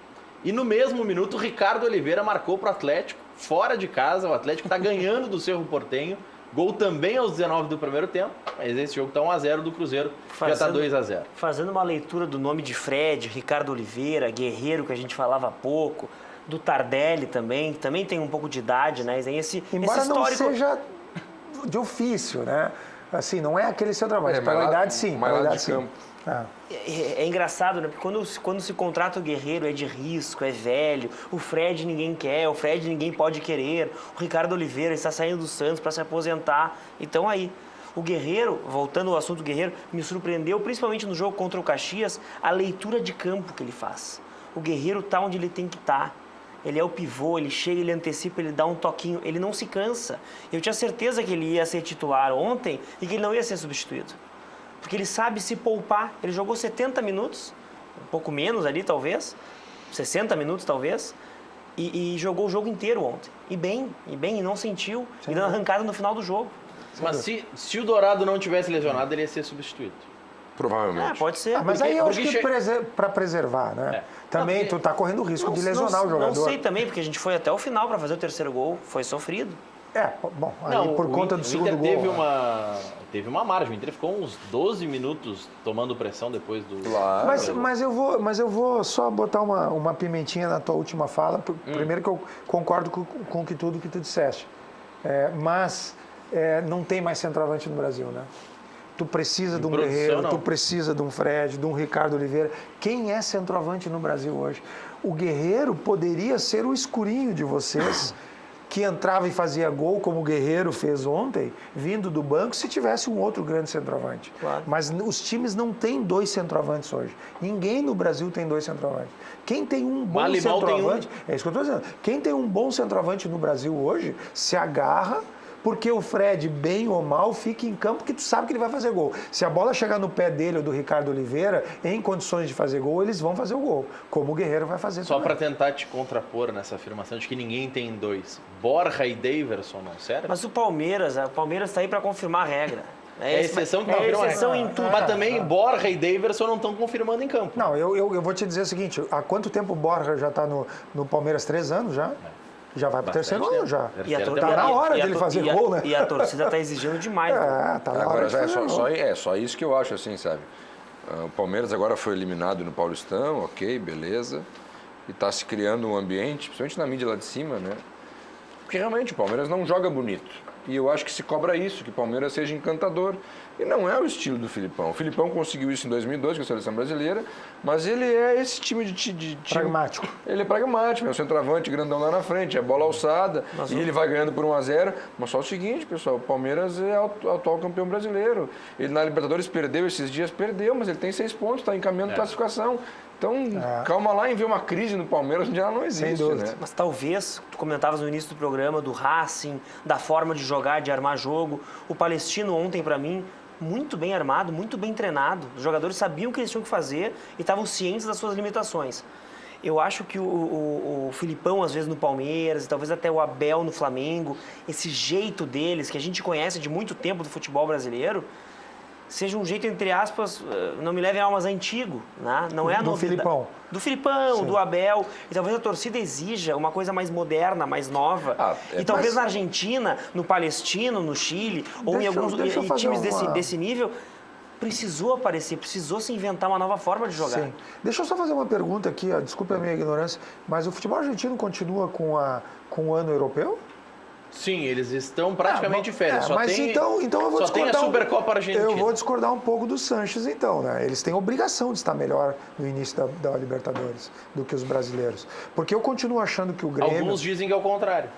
e no mesmo minuto o Ricardo Oliveira marcou para o Atlético, fora de casa, o Atlético está ganhando do Cerro Porteño, gol também aos 19 do primeiro tempo, mas esse jogo está 1-0 do Cruzeiro, já está 2-0. Fazendo uma leitura do nome de Fred, Ricardo Oliveira, Guerreiro, que a gente falava há pouco, do Tardelli também tem um pouco de idade, né? Embora esse histórico... não seja de ofício, né? Assim, não é aquele centroavante. Pela idade, sim. Mas pela lá idade, de sim. campo. É engraçado, né? Porque quando se contrata o Guerreiro é de risco, é velho. O Fred ninguém quer, o Fred ninguém pode querer. O Ricardo Oliveira está saindo do Santos para se aposentar. Então aí, o Guerreiro, voltando ao assunto do Guerreiro, me surpreendeu, principalmente no jogo contra o Caxias, a leitura de campo que ele faz. O Guerreiro está onde ele tem que estar. Ele é o pivô, ele chega, ele antecipa, ele dá um toquinho, ele não se cansa. Eu tinha certeza que ele ia ser titular ontem e que ele não ia ser substituído. Porque ele sabe se poupar. Ele jogou 70 minutos, um pouco menos ali talvez, 60 minutos talvez, e jogou o jogo inteiro ontem. E não sentiu, e dando arrancada no final do jogo. Mas se o Dourado não tivesse lesionado, ele ia ser substituído. Provavelmente. Pode ser. Mas aí eu acho que para preservar, né? Também tu tá correndo o risco de lesionar o jogador. Não sei também, porque a gente foi até o final para fazer o terceiro gol, foi sofrido. Bom, aí por conta do segundo gol... Teve uma margem, o Inter ficou uns 12 minutos tomando pressão depois do... Claro. Mas eu vou só botar uma pimentinha na tua última fala. Primeiro que eu concordo com tudo que tu disseste. Mas não tem mais centroavante no Brasil, né? Tu precisa de um Guerreiro, tu precisa de um Fred, de um Ricardo Oliveira. Quem é centroavante no Brasil hoje? O Guerreiro poderia ser o escurinho de vocês, que entrava e fazia gol, como o Guerreiro fez ontem, vindo do banco, se tivesse um outro grande centroavante. Claro. Mas os times não têm 2 centroavantes hoje. Ninguém no Brasil tem 2 centroavantes. Quem tem um bom centroavante... É isso que eu estou dizendo. Quem tem um bom centroavante no Brasil hoje, se agarra... Porque o Fred, bem ou mal, fica em campo porque tu sabe que ele vai fazer gol. Se a bola chegar no pé dele ou do Ricardo Oliveira, em condições de fazer gol, eles vão fazer o gol. Como o Guerreiro vai fazer Só também. para tentar te contrapor nessa afirmação de que ninguém tem 2. Borja e Daverson não servem? Mas o Palmeiras está aí para confirmar a regra. É a exceção que confirma a regra. Em tudo. Mas também Borja e Daverson não estão confirmando em campo. Não, eu vou te dizer o seguinte, há quanto tempo o Borja já está no Palmeiras? 3 anos já? Já vai para o terceiro ano já. Tá na hora dele fazer gol, né? E a torcida está exigindo demais. Tá na hora Agora de já fazer só isso que eu acho, assim, sabe? O Palmeiras agora foi eliminado no Paulistão, ok, beleza. E está se criando um ambiente, principalmente na mídia lá de cima, né? Porque realmente o Palmeiras não joga bonito. E eu acho que se cobra isso, que o Palmeiras seja encantador. E não é o estilo do Filipão. O Filipão conseguiu isso em 2002 com a seleção brasileira, mas ele é esse time de time... Pragmático. Ele é pragmático, é o centroavante grandão lá na frente, é bola alçada, e ele vai ganhando por 1-0. Mas só o seguinte, pessoal, o Palmeiras é o atual campeão brasileiro. Ele na Libertadores perdeu esses dias, mas ele tem 6 pontos, está encaminhando classificação. Então, calma lá em ver uma crise no Palmeiras onde ela não existe, né? Mas talvez, tu comentavas no início do programa do Racing, da forma de jogar, de armar jogo. O Palestino ontem, para mim, muito bem armado, muito bem treinado. Os jogadores sabiam o que eles tinham que fazer e estavam cientes das suas limitações. Eu acho que o Filipão, às vezes, no Palmeiras, e talvez até o Abel no Flamengo, esse jeito deles, que a gente conhece de muito tempo do futebol brasileiro, seja um jeito, entre aspas, não me levem a almas, antigo, né? Não é a do Filipão. Do Filipão, Sim. do Abel. E talvez a torcida exija uma coisa mais moderna, mais nova. E talvez na Argentina, no Palestino, no Chile, ou em alguns times desse nível, precisou aparecer, precisou se inventar uma nova forma de jogar. Sim. Deixa eu só fazer uma pergunta aqui, desculpe a minha ignorância, mas o futebol argentino continua com o ano europeu? Sim, eles estão praticamente de férias. Então eu vou só tem a Supercopa Argentina. Eu vou discordar um pouco do Sanches, então, né? Eles têm obrigação de estar melhor no início da Libertadores do que os brasileiros. Porque eu continuo achando que o Grêmio... Alguns dizem que é o contrário.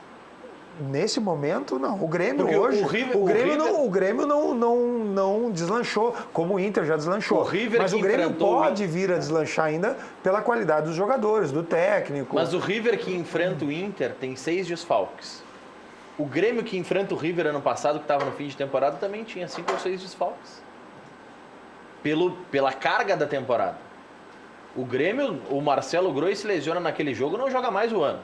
Nesse momento, não. O Grêmio Porque hoje... o Grêmio não deslanchou, como o Inter já deslanchou. O River mas o Grêmio pode vir a deslanchar ainda pela qualidade dos jogadores, do técnico. Mas o River que enfrenta o Inter tem 6 desfalques. O Grêmio que enfrenta o River ano passado, que estava no fim de temporada, também tinha 5 ou 6 desfalques. Pela carga da temporada. O Grêmio, o Marcelo Groi se lesiona naquele jogo, não joga mais o ano.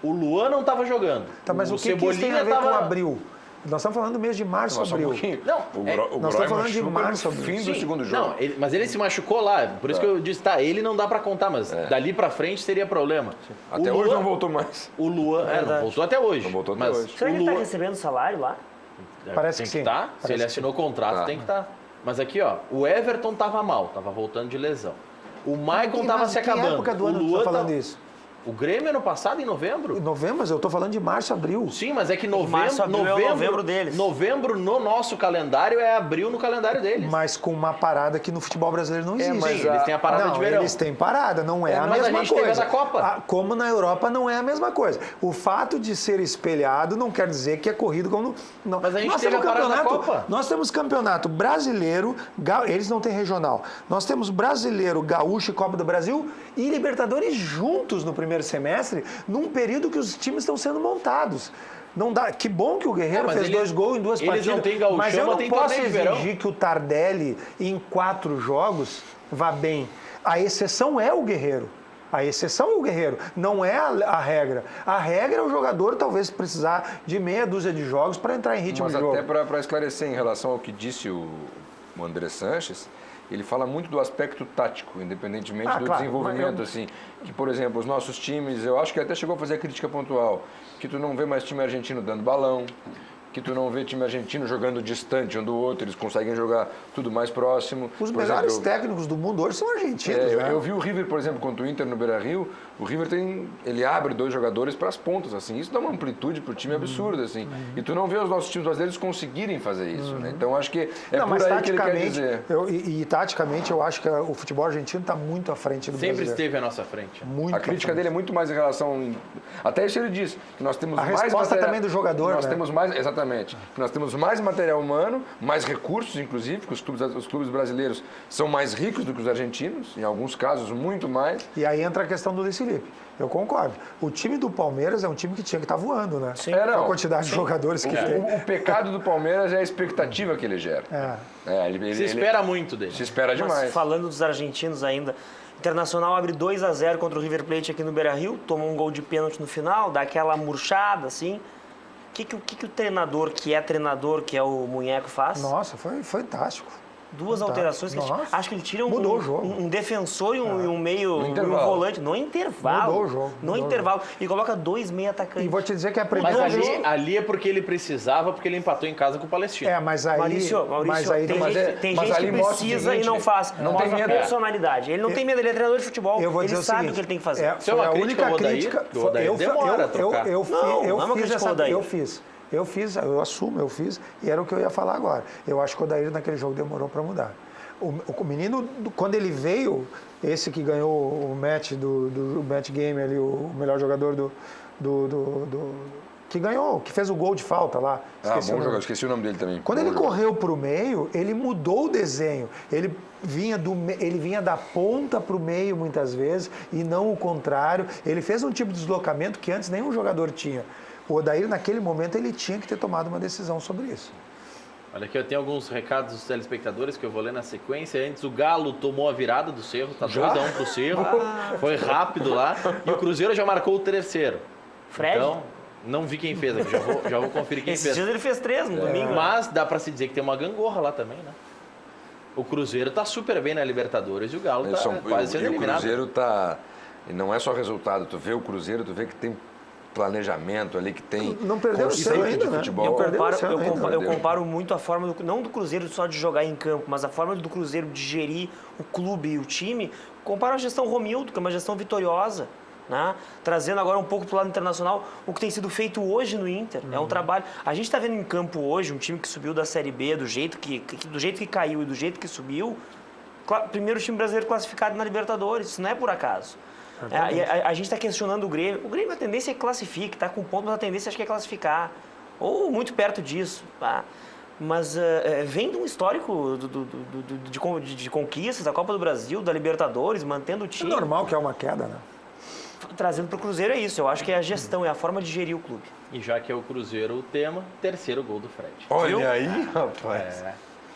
O Luan não estava jogando. Tá, mas o que isso tem a ver com abril? Nós estamos falando do mês de março, abril. Nós estamos falando de março, abril. Fim do segundo jogo. Não, mas ele se machucou lá. Por isso que eu disse, ele não dá pra contar, mas dali pra frente seria problema. Até hoje não voltou mais. O Luan, não voltou até hoje. Não voltou até hoje. Será que ele está recebendo salário lá? Parece que sim. Se ele assinou o contrato, tem que estar. Mas aqui, o Everton tava mal, tava voltando de lesão. O Maicon tava se acabando. Que época do ano tu tá falando isso? O Grêmio ano passado, em novembro? Em novembro, mas eu tô falando de março, abril. Sim, mas é que março, abril é o novembro deles. Novembro no nosso calendário é abril no calendário deles. Mas com uma parada que no futebol brasileiro não existe. Sim, eles têm a parada de verão. Eles têm parada, não é a mas mesma a gente coisa. teve a da Copa. Como na Europa não é a mesma coisa. O fato de ser espelhado não quer dizer que é corrido como... Não. Mas a gente teve a parada da Copa. Nós temos campeonato brasileiro, eles não têm regional. Nós temos brasileiro, gaúcho e Copa do Brasil e Libertadores juntos no primeiro semestre, num período que os times estão sendo montados. Não dá. Que bom que o Guerreiro fez 2 gols em 2 partidas. Eles não têm gaúchão, mas eu não tem posso torneio de verão. exigir que o Tardelli, em 4 jogos, vá bem. A exceção é o Guerreiro. A exceção é o Guerreiro, não é a regra. A regra é o jogador talvez precisar de meia dúzia de jogos para entrar em ritmo de jogo. Mas até para esclarecer em relação ao que disse o André Sanches, ele fala muito do aspecto tático, independentemente do desenvolvimento, assim. Que, por exemplo, os nossos times, eu acho que até chegou a fazer a crítica pontual, que tu não vê mais time argentino dando balão, que tu não vê time argentino jogando distante um do outro, eles conseguem jogar tudo mais próximo. Os melhores técnicos do mundo hoje são argentinos, né? Eu vi o River, por exemplo, contra o Inter no Beira-Rio, o River ele abre 2 jogadores para as pontas, assim, isso dá uma amplitude pro time absurda, assim. E tu não vê os nossos times brasileiros conseguirem fazer isso, né? Então acho que por aí que ele quer dizer. Taticamente eu acho que o futebol argentino está muito à frente do Sempre brasileiro. esteve à nossa frente. Muito a crítica dele é muito mais em relação... Até isso ele diz, que nós temos mais resposta também do jogador, nós né? temos mais, exatamente. Nós temos mais material humano, mais recursos, inclusive, porque os clubes brasileiros são mais ricos do que os argentinos, em alguns casos, muito mais. E aí entra a questão do Luiz Felipe. Eu concordo. O time do Palmeiras é um time que tinha que estar voando, né? Sim. A quantidade de jogadores que tem. O pecado do Palmeiras é a expectativa que ele gera. Se espera muito dele. Se espera demais. Mas falando dos argentinos ainda, Internacional abre 2-0 contra o River Plate aqui no Beira-Rio, toma um gol de pênalti no final, dá aquela murchada, assim. O que o treinador, que é o Munheco, faz? Nossa, foi fantástico. 2 alterações que acho que ele tira Mudou o jogo. um defensor e um meio um volante no intervalo. Mudou o jogo. No intervalo. E coloca 2 meia atacantes. E vou te dizer que a primeira Mas vez... ali é porque ele precisava, porque ele empatou em casa com o Palestino. Mas aí... Maurício, tem gente que precisa e não faz. Não tem medo. Personalidade. Ele não tem medo, ele é treinador de futebol. Ele sabe o que ele tem que fazer. Foi a única crítica... Eu fiz, e era o que eu ia falar agora. Eu acho que o Odair naquele jogo demorou para mudar. O menino, quando ele veio, esse que ganhou o match do match game ali, o melhor jogador que ganhou, que fez o gol de falta lá. Bom jogador, esqueci o nome dele também. Quando ele correu para o meio, ele mudou o desenho. Ele vinha da ponta para o meio muitas vezes e não o contrário. Ele fez um tipo de deslocamento que antes nenhum jogador tinha. O Odair, naquele momento, ele tinha que ter tomado uma decisão sobre isso. Olha aqui, eu tenho alguns recados dos telespectadores que eu vou ler na sequência. Antes, o Galo tomou a virada do Cerro, tá 2-1 pro Cerro. Foi rápido lá. E o Cruzeiro já marcou o terceiro. Fred? Então, não vi quem fez aqui, já vou conferir quem Esses fez. dias ele fez 3 no domingo. Mas dá pra se dizer que tem uma gangorra lá também, né? O Cruzeiro tá super bem na Libertadores e o Galo tá quase sendo o eliminado. Cruzeiro tá... E não é só resultado, tu vê o Cruzeiro, tu vê que tem planejamento ali, que tem Não perdeu o conceito Cruzeiro ainda, de né? futebol. Eu comparo muito a forma, não do Cruzeiro só de jogar em campo, mas a forma do Cruzeiro de gerir o clube e o time, comparo a gestão Romildo, que é uma gestão vitoriosa. Né? Trazendo agora um pouco para o lado internacional o que tem sido feito hoje no Inter. É um trabalho. A gente está vendo em campo hoje um time que subiu da Série B do jeito que caiu e do jeito que subiu. Primeiro time brasileiro classificado na Libertadores. Isso não é por acaso. A gente está questionando o Grêmio. O Grêmio, a tendência é que classifique, está com ponto, mas a tendência acho que é classificar. Ou muito perto disso. Tá? Mas vem de um histórico de conquistas da Copa do Brasil, da Libertadores, mantendo o É time. normal que é uma queda, né? Trazendo para o Cruzeiro é isso. Eu acho que é a gestão, é a forma de gerir o clube. E já que é o Cruzeiro o tema, terceiro gol do Fred. Olha Viu? aí, rapaz.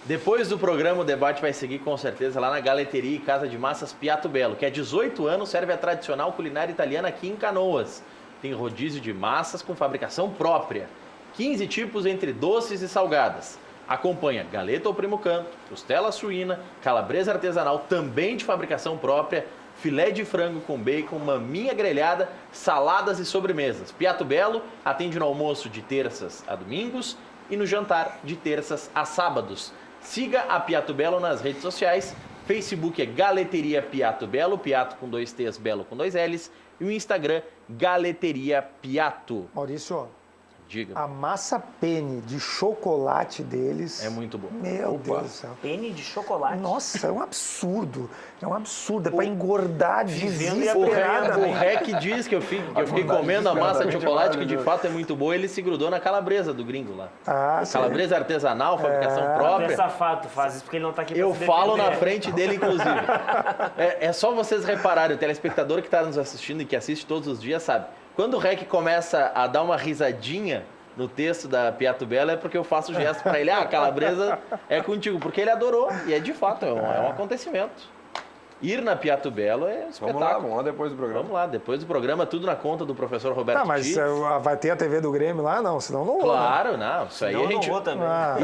Depois do programa, o debate vai seguir com certeza lá na Galeteria e Casa de Massas Piatto Bello, que há 18 anos serve a tradicional culinária italiana aqui em Canoas. Tem rodízio de massas com fabricação própria. 15 tipos entre doces e salgadas. Acompanha galeta ou primo canto, costela suína, calabresa artesanal também de fabricação própria, filé de frango com bacon, maminha grelhada, saladas e sobremesas. Piatto Bello atende no almoço de terças a domingos e no jantar de terças a sábados. Siga a Piatto Bello nas redes sociais. Facebook é Galeteria Piatto Bello, Piatto com 2 T's, Bello com 2 L's. E o Instagram, Galeteria Piatto. Maurício, Diga. a massa penne de chocolate deles... É muito bom. Meu Deus do céu. Penne de chocolate. Nossa, é um absurdo. É um absurdo. É para engordar Vivendo e O desesperadamente. Rec diz que eu fiquei comendo a massa de chocolate, que de fato é muito boa. Ele se grudou na calabresa do gringo lá. Ah, sim. Calabresa artesanal, fabricação Tu é própria. safado, tu faz isso porque ele não tá aqui pra Eu se falo na defender. frente dele, inclusive. É só vocês repararem, o telespectador que está nos assistindo e que assiste todos os dias sabe. Quando o Rec começa a dar uma risadinha no texto da Piatto Bello, é porque eu faço o gesto para ele, a calabresa é contigo, porque ele adorou, e é de fato, é um acontecimento. Ir na Piatto Bello é um espetáculo. Vamos lá depois do programa. Vamos lá, depois do programa, tudo na conta do professor Roberto Tá, mas Ti. vai ter a TV do Grêmio lá? Não, senão não vou. né? Claro, não, isso aí Não, a gente... não vou também. Ah.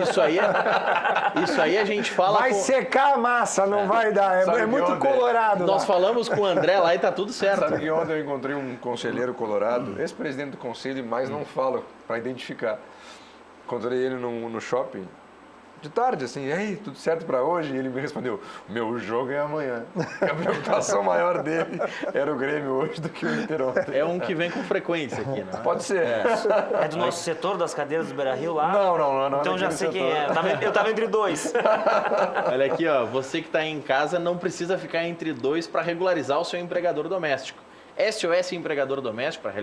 Isso aí a gente fala Vai com... secar a massa, não vai dar. Sabe É que muito ontem colorado Nós lá. falamos com o André lá e tá tudo certo. Sabe que ontem eu encontrei um conselheiro colorado, ex-presidente do conselho, mas não falo para identificar. Encontrei ele no shopping, de tarde, assim, e aí, tudo certo para hoje? E ele me respondeu, meu jogo é amanhã. A preocupação maior dele era o Grêmio hoje do que o Inter ontem. É um que vem com frequência aqui, né? Pode ser. É do nosso setor das cadeiras do Beira-Rio lá? Não. Então já naquele sei quem setor. é. Eu tava entre dois. Olha aqui, ó, você que está em casa não precisa ficar entre dois para regularizar o seu empregador doméstico. SOS Empregador Doméstico para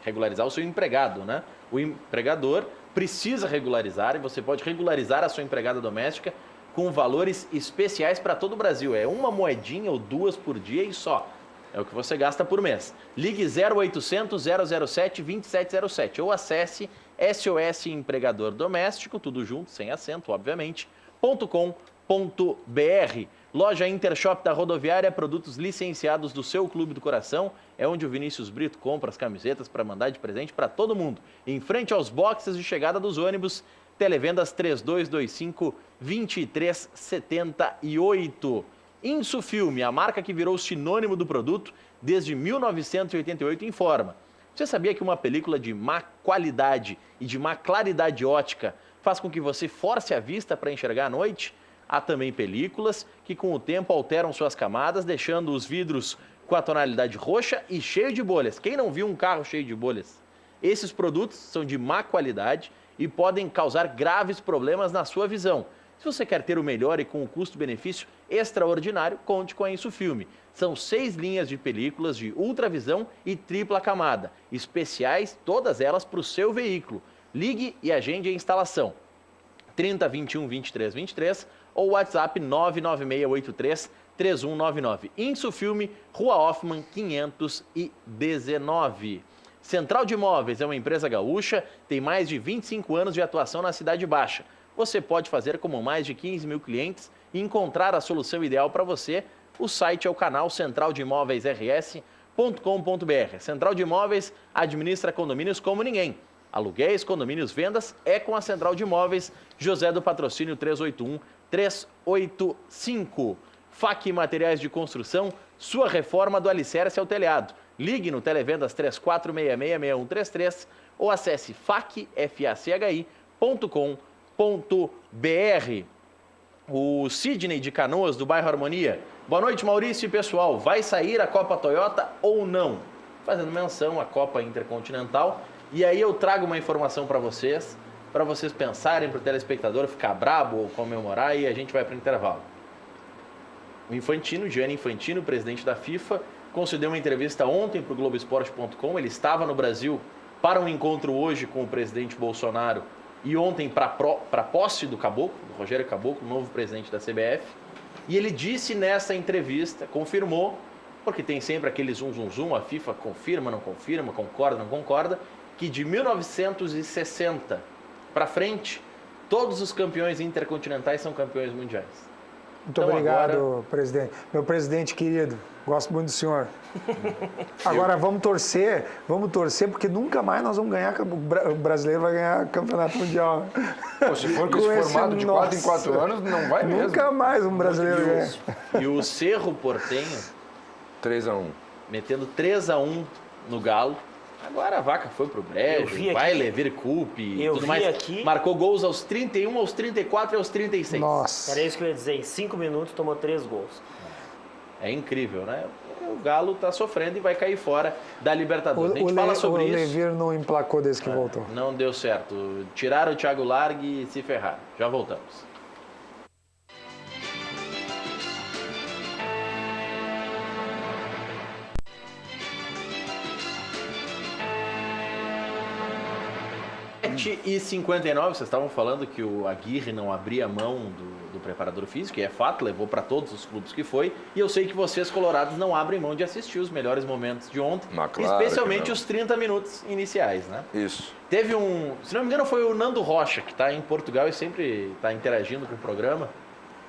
regularizar o seu empregado, né? O empregador precisa regularizar e você pode regularizar a sua empregada doméstica com valores especiais para todo o Brasil. É uma moedinha ou 2 por dia e só. É o que você gasta por mês. Ligue 0800 007 2707 ou acesse SOS Empregador Doméstico, tudo junto, sem acento, obviamente, .com.br. Loja Intershop da Rodoviária, produtos licenciados do seu clube do coração. É onde o Vinícius Brito compra as camisetas para mandar de presente para todo mundo. Em frente aos boxes de chegada dos ônibus, televendas 3225-2378. Insufilme, a marca que virou sinônimo do produto desde 1988, informa. Você sabia que uma película de má qualidade e de má claridade ótica faz com que você force a vista para enxergar à noite? Há também películas que com o tempo alteram suas camadas, deixando os vidros com a tonalidade roxa e cheio de bolhas. Quem não viu um carro cheio de bolhas? Esses produtos são de má qualidade e podem causar graves problemas na sua visão. Se você quer ter o melhor e com um custo-benefício extraordinário, conte com a Insufilme. São 6 linhas de películas de ultravisão e tripla camada, especiais, todas elas para o seu veículo. Ligue e agende a instalação. 30 21 23 23 ou WhatsApp 99683 3199. Insufilme, Rua Hoffman 519. Central de Imóveis é uma empresa gaúcha, tem mais de 25 anos de atuação na Cidade Baixa. você pode fazer como mais de 15 mil clientes e encontrar a solução ideal para você. O site é o canal centraldeimoveisrs.com.br. Central de Imóveis administra condomínios como ninguém. Aluguéis, condomínios, vendas é com a Central de Imóveis, José do Patrocínio 381-385. FAC Materiais de Construção, sua reforma do alicerce ao telhado. Ligue no Televendas 3466-6133 ou acesse facfachi.com.br. O Sidney de Canoas, do bairro Harmonia. Boa noite, Maurício e pessoal. Vai sair a Copa Toyota ou não? Fazendo menção à Copa Intercontinental. E aí eu trago uma informação para vocês pensarem, para o telespectador ficar brabo ou comemorar, e a gente vai para o intervalo. O Infantino, Gianni Infantino, presidente da FIFA, concedeu uma entrevista ontem para o Globoesporte.com. Ele estava no Brasil para um encontro hoje com o presidente Bolsonaro e ontem para a posse do Caboclo, do Rogério Caboclo, novo presidente da CBF. E ele disse nessa entrevista, confirmou, porque tem sempre aquele zum, a FIFA confirma, não confirma, concorda, não concorda, que de 1960 para frente, todos os campeões intercontinentais são campeões mundiais. Muito obrigado, presidente. Meu presidente querido, gosto muito do senhor. Agora vamos torcer, porque nunca mais nós vamos ganhar, o brasileiro vai ganhar campeonato mundial. Pô, se for com esse formato de 4 em 4 anos, não vai mesmo. Nunca mais um brasileiro ganha. E o Cerro Porteño 3-1. metendo 3-1 no Galo. Agora a vaca foi pro brejo, vai Leverkusen e tudo mais. Marcou gols aos 31, aos 34 e aos 36. Nossa. Era isso que eu ia dizer. Em 5 minutos tomou 3 gols. É incrível, né? O Galo tá sofrendo e vai cair fora da Libertadores. A gente fala sobre isso. O Levir não emplacou desde que voltou. Não deu certo. Tiraram o Thiago Largue e se ferraram. Já voltamos. E 59, vocês estavam falando que o Aguirre não abria mão do preparador físico, e é fato, levou para todos os clubes que foi, e eu sei que vocês, colorados, não abrem mão de assistir os melhores momentos de ontem, claro, especialmente os 30 minutos iniciais, né? Isso. Teve se não me engano foi o Nando Rocha, que está em Portugal e sempre está interagindo com o programa.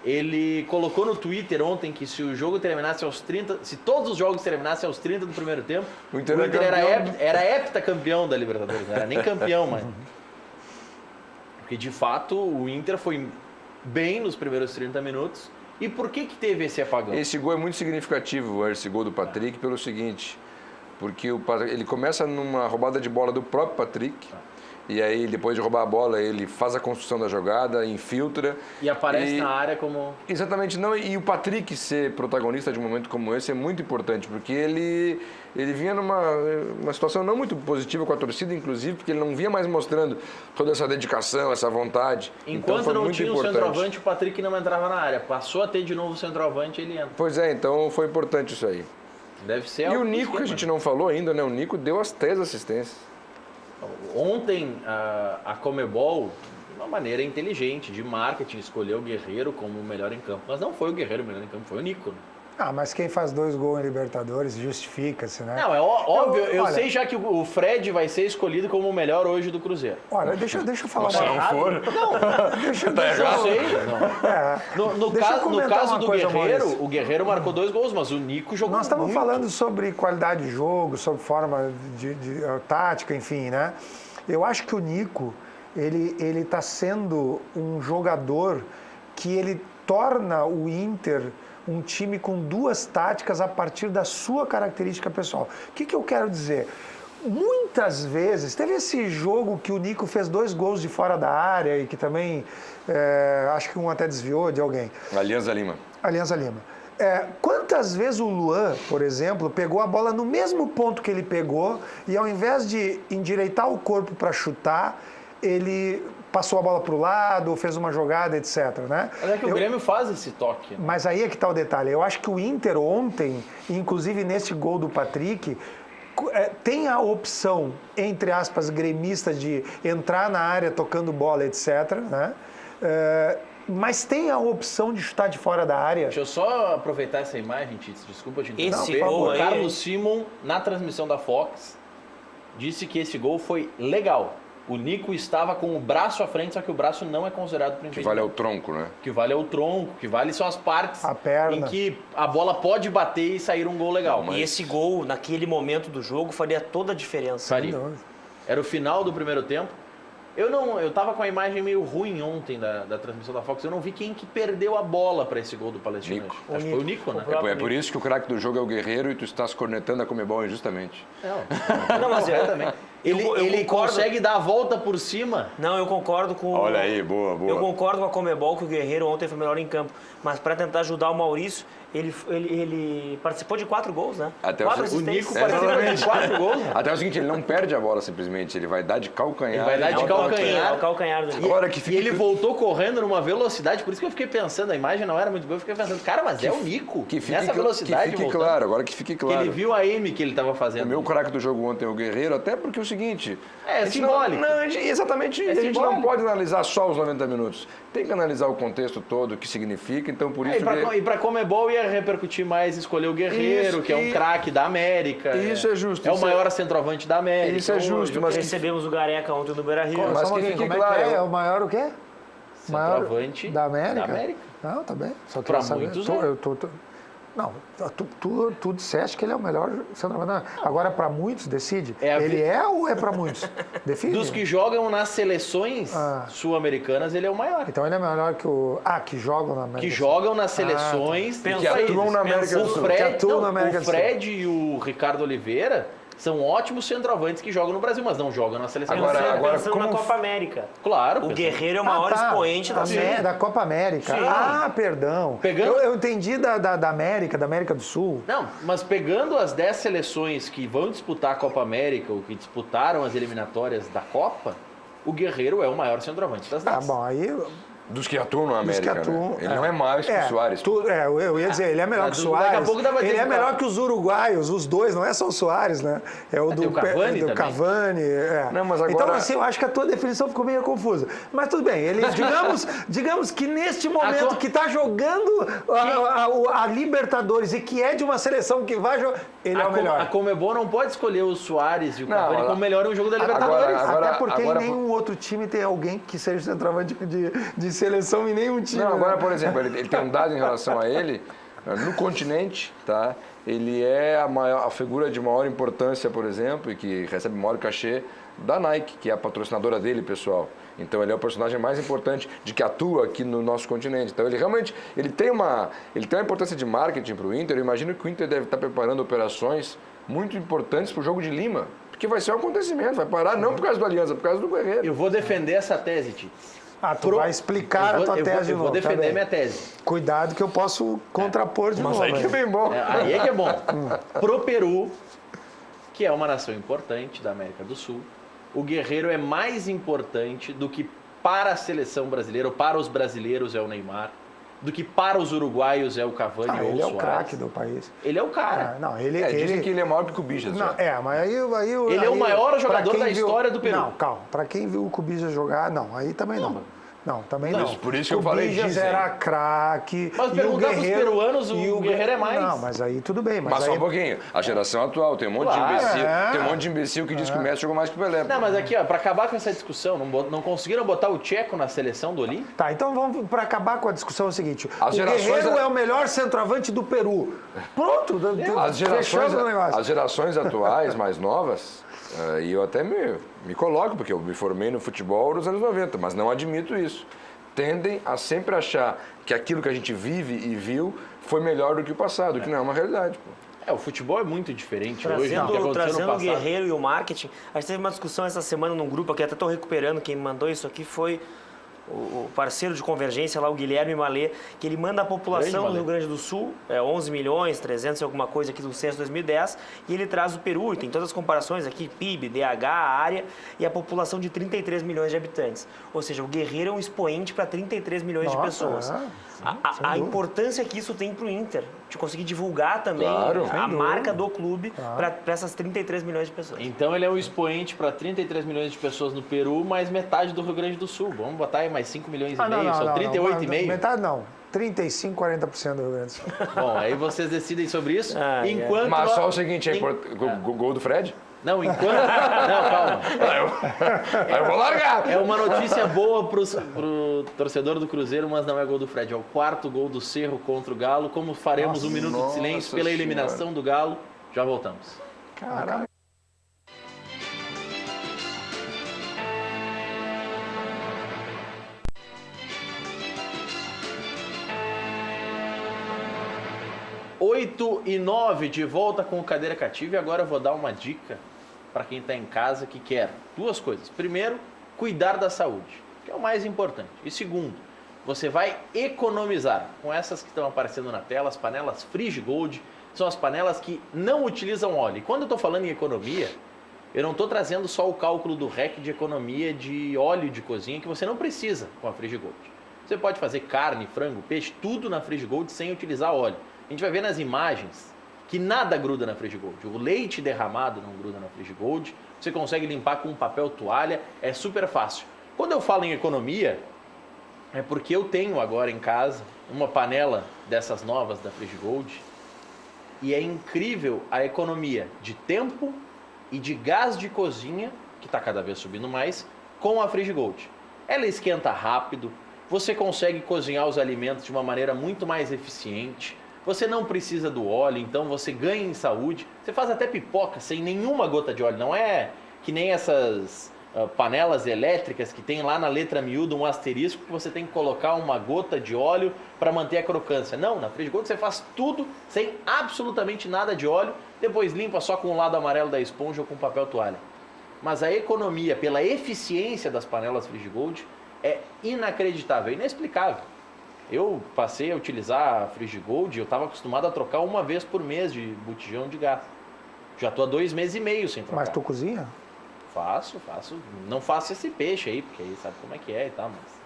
Ele colocou no Twitter ontem que se o jogo terminasse aos 30, se todos os jogos terminassem aos 30 do primeiro tempo, o Inter era heptacampeão da Libertadores, não era nem campeão, mas... Porque, de fato, o Inter foi bem nos primeiros 30 minutos. E por que teve esse apagão? Esse gol é muito significativo, esse gol do Patrick, pelo seguinte. Porque ele começa numa roubada de bola do próprio Patrick. E aí, depois de roubar a bola, ele faz a construção da jogada, infiltra. E aparece na área como... Exatamente. Não, e o Patrick ser protagonista de um momento como esse é muito importante, porque ele vinha numa situação não muito positiva com a torcida, inclusive, porque ele não vinha mais mostrando toda essa dedicação, essa vontade. Enquanto então, não tinha o centroavante, o Patrick não entrava na área. Passou a ter de novo o centroavante, ele entra. Pois é, então foi importante isso aí. Deve ser. E o Nico, que a gente não falou ainda, né? O Nico deu as 3 assistências. Ontem, a Comebol, de uma maneira inteligente, de marketing, escolheu o Guerreiro como o melhor em campo. Mas não foi o Guerreiro o melhor em campo, foi o Nico. Ah, mas quem faz 2 gols em Libertadores justifica-se, né? Não, é óbvio. Eu sei já que o Fred vai ser escolhido como o melhor hoje do Cruzeiro. Olha, deixa eu falar uma coisa. Não, deixa eu sei. No caso do Guerreiro, o Guerreiro marcou 2 gols, mas o Nico jogou Nós estamos muito. falando sobre qualidade de jogo, sobre forma de tática, enfim, né? Eu acho que o Nico, ele está sendo um jogador que ele torna o Inter um time com 2 táticas a partir da sua característica pessoal. O que eu quero dizer? Muitas vezes, teve esse jogo que o Nico fez 2 gols de fora da área e que também, acho que um até desviou de alguém. Alianza Lima. Quantas vezes o Luan, por exemplo, pegou a bola no mesmo ponto que ele pegou e ao invés de endireitar o corpo para chutar, ele passou a bola para o lado, fez uma jogada, etc. Né? Mas é que o Grêmio faz esse toque. Né? Mas aí é que está o detalhe. Eu acho que o Inter ontem, inclusive nesse gol do Patrick, tem a opção, entre aspas, gremista de entrar na área tocando bola, etc. Né? Mas tem a opção de chutar de fora da área. Deixa eu só aproveitar essa imagem, Tite, desculpa te interromper. Esse gol aí... O Carlos Simon, na transmissão da Fox, disse que esse gol foi legal. O Nico estava com o braço à frente, só que o braço não é considerado para Que impedimento. vale ao tronco, né? Que vale é o tronco, que vale são as partes A perna. em que a bola pode bater e sair um gol legal. E esse gol, naquele momento do jogo, faria toda a diferença. Faria. Era o final do primeiro tempo. Eu tava com a imagem meio ruim ontem da transmissão da Fox. Eu não vi quem que perdeu a bola para esse gol do Palestino. Nico. Acho que foi o Nico, né? É por isso que o craque do jogo é o Guerreiro e tu estás cornetando a Comebol injustamente. Não, mas também. Ele eu concordo. consegue dar a volta por cima. Não, eu concordo com... Olha aí, boa. Eu concordo com a Comebol que o Guerreiro ontem foi melhor em campo. Mas para tentar ajudar o Maurício, ele participou de 4 gols, né? Até 4 o assistências. Nico participou de 4 gols. Até o seguinte, ele não perde a bola simplesmente, ele vai dar de calcanhar. Ele vai dar de e bota- calcanhar. O calcanhar do Nico. Agora que E fica... ele voltou correndo numa velocidade, por isso que eu fiquei pensando, a imagem não era muito boa, eu fiquei pensando, cara, mas é o Nico, Que fique, nessa velocidade que fique voltando. claro, agora que fique Que claro. ele viu a M que ele estava O fazendo. meu craque do jogo ontem é o Guerreiro, até porque é o seguinte... É a gente simbólico. Exatamente, a gente simbólico. não pode analisar só os 90 minutos. Tem que analisar o contexto todo, o que significa, então por isso... E pra Comebol ia repercutir mais escolher o Guerreiro, Isso, que é um craque da América. Isso é justo, É o isso maior centroavante da América. Isso é justo, hoje. mas que Recebemos o Gareca ontem no Beira-Rio. Mas Só um que pouquinho, fique como claro, é que é? eu- É o maior o quê? Maior Centroavante da América? da América. Não, tá bem. Só Pra queria saber. muitos, Não, tu disseste que ele é o melhor centroavante. Agora, para muitos, decide. É a ele vi- é ou é para muitos? Define. Dos que jogam nas seleções Ah. sul-americanas, ele é o maior. Então ele é melhor que o... Ah, que jogam na América Que do jogam nas seleções tá. dos Que países. atuam na América do O Sul. Fred, Que atuam na América o do Sul. Fred e o Ricardo Oliveira são ótimos centroavantes que jogam no Brasil, mas não jogam na seleção. Agora, Pensando como na Copa América. Claro. O pensando- Guerreiro é o maior expoente da série. Da Copa América. Sim. Ah, perdão. Pegando- Eu entendi da América do Sul. Não, mas pegando as 10 seleções que vão disputar a Copa América, ou que disputaram as eliminatórias da Copa, o Guerreiro é o maior centroavante das 10. Tá bom, aí... Dos que atuam na Dos América, que atuam, né? Ele não é mais que o Soares. Eu ia dizer, ele é melhor que o Daqui a Soares. pouco dá pra Ele dizer é que melhor tá- que os uruguaios, os dois, não é só o Soares, né? É o tem do o Cavani do também. Cavani. É. Não, mas agora- Então, assim, eu acho que a tua definição ficou meio confusa. Mas tudo bem, ele, digamos que neste momento que está jogando a Libertadores e que é de uma seleção que vai jogar, ele é o melhor. A Comebol não pode escolher o Soares e o Não, Cavani como melhor em um jogo da Libertadores. Agora- Até porque agora- em nenhum outro time tem alguém que seja centroavante de seleção em nenhum time. Não, agora, né? por exemplo, ele tem um dado em relação a ele. No continente, tá? Ele é a figura de maior importância, por exemplo, e que recebe maior cachê da Nike, que é a patrocinadora dele, pessoal. Então ele é o personagem mais importante de que atua aqui no nosso continente. Então ele realmente ele tem uma importância de marketing para o Inter. Eu imagino que o Inter deve estar preparando operações muito importantes para o jogo de Lima, porque vai ser um acontecamente, vai parar não por causa do Aliança, por causa do Guerreiro. Eu vou defender essa tese, Tite. Tu vai explicar a tua tese de Eu vou novo. tá defender bem. minha tese. Cuidado que eu posso contrapor de novo. Mas aí que é bem bom. Aí é que é bom. Pro Peru, que é uma nação importante da América do Sul, o Guerreiro é mais importante do que para a seleção brasileira, ou para os brasileiros é o Neymar, do que para os uruguaios é o Cavani ou o Ele é o Suárez. craque do país. Ele é o cara. Não, ele, Dizem que ele é maior que o Cubijas. Não, mas aí Ele é o maior jogador pra quem da história do Peru. Não, calma. Pra quem viu o Cubijas jogar, não. Aí também não. Não, também não. Por isso que eu falei, Cubijas dizem. era craque. Mas e o perguntar pros Guerreiro- peruanos, o e Guerreiro é mais. Não, mas aí tudo bem. Mas aí, só um pouquinho. A geração atual tem um monte Claro. de imbecil. É. Tem um monte de imbecil que diz que o Messi jogou mais que o Pelé. Não, mas aqui, ó, pra acabar com essa discussão, não conseguiram botar o Tcheco na seleção do Olímpico? Tá, então vamos para acabar com a discussão é o seguinte. As o gerações- Guerreiro é o melhor centroavante do Peru. Pronto, fechamos o negócio. As gerações atuais, mais novas, e eu até me coloco, porque eu me formei no futebol nos anos 90, mas não admito isso. Tendem a sempre achar que aquilo que a gente vive e viu foi melhor do que o passado, que não é uma realidade. Pô. O futebol é muito diferente hoje do que aconteceu no Trazendo o passado. Guerreiro e o marketing, a gente teve uma discussão essa semana num grupo aqui, até estou recuperando, quem mandou isso aqui foi o parceiro de Convergência lá, o Guilherme Malê, que ele manda a população do Rio Grande do Sul, 11 milhões, 300 e alguma coisa aqui do censo 2010, e ele traz o Peru, e tem todas as comparações aqui, PIB, DH, área, e a população de 33 milhões de habitantes. Ou seja, o Guerreiro é um expoente para 33 milhões de pessoas. A importância que isso tem para o Inter, de conseguir divulgar também a marca do clube para essas 33 milhões de pessoas. Então ele é um expoente para 33 milhões de pessoas no Peru, mais metade do Rio Grande do Sul. Vamos botar aí mais 5 milhões e meio, são 38,5. Metade não. 35, 40% do Rio Grande do Sul. Bom, aí vocês decidem sobre isso. Ah, enquanto Mas nós- só o seguinte, o gol do Fred? Não, enquanto... Não, calma. Aí eu vou largar. É uma notícia boa pro torcedor do Cruzeiro, mas não é gol do Fred. É o 4º gol do Cerro contra o Galo. Como faremos um minuto de silêncio pela eliminação do Galo, já voltamos. Caralho. Oito e 9 de volta com o Cadeira Cativa e agora eu vou dar uma dica para quem está em casa que quer duas coisas. Primeiro, cuidar da saúde, que é o mais importante. E segundo, você vai economizar com essas que estão aparecendo na tela, as panelas Frigigold, são as panelas que não utilizam óleo. E quando eu estou falando em economia, eu não estou trazendo só o cálculo do REC de economia de óleo de cozinha que você não precisa com a Frigigold. Você pode fazer carne, frango, peixe, tudo na Frigigold sem utilizar óleo. A gente vai ver nas imagens que nada gruda na Frigigold. O leite derramado não gruda na Frigigold. Você consegue limpar com um papel toalha, é super fácil. Quando eu falo em economia, é porque eu tenho agora em casa uma panela dessas novas da Frigigold e é incrível a economia de tempo e de gás de cozinha, que está cada vez subindo mais, com a Frigigold. Ela esquenta rápido, você consegue cozinhar os alimentos de uma maneira muito mais eficiente. Você não precisa do óleo, então você ganha em saúde. Você faz até pipoca sem nenhuma gota de óleo. Não é que nem essas panelas elétricas que tem lá na letra miúda um asterisco que você tem que colocar uma gota de óleo para manter a crocância. Não, na Frigigold você faz tudo sem absolutamente nada de óleo. Depois limpa só com o lado amarelo da esponja ou com papel toalha. Mas a economia pela eficiência das panelas Frigigold é inacreditável, inexplicável. Eu passei a utilizar a Frigigold e eu estava acostumado a trocar uma vez por mês de botijão de gás. Já estou há 2 meses e meio sem trocar. Mas tu cozinha? Faço. Não faço esse peixe aí, porque aí sabe como é que é e tal, mas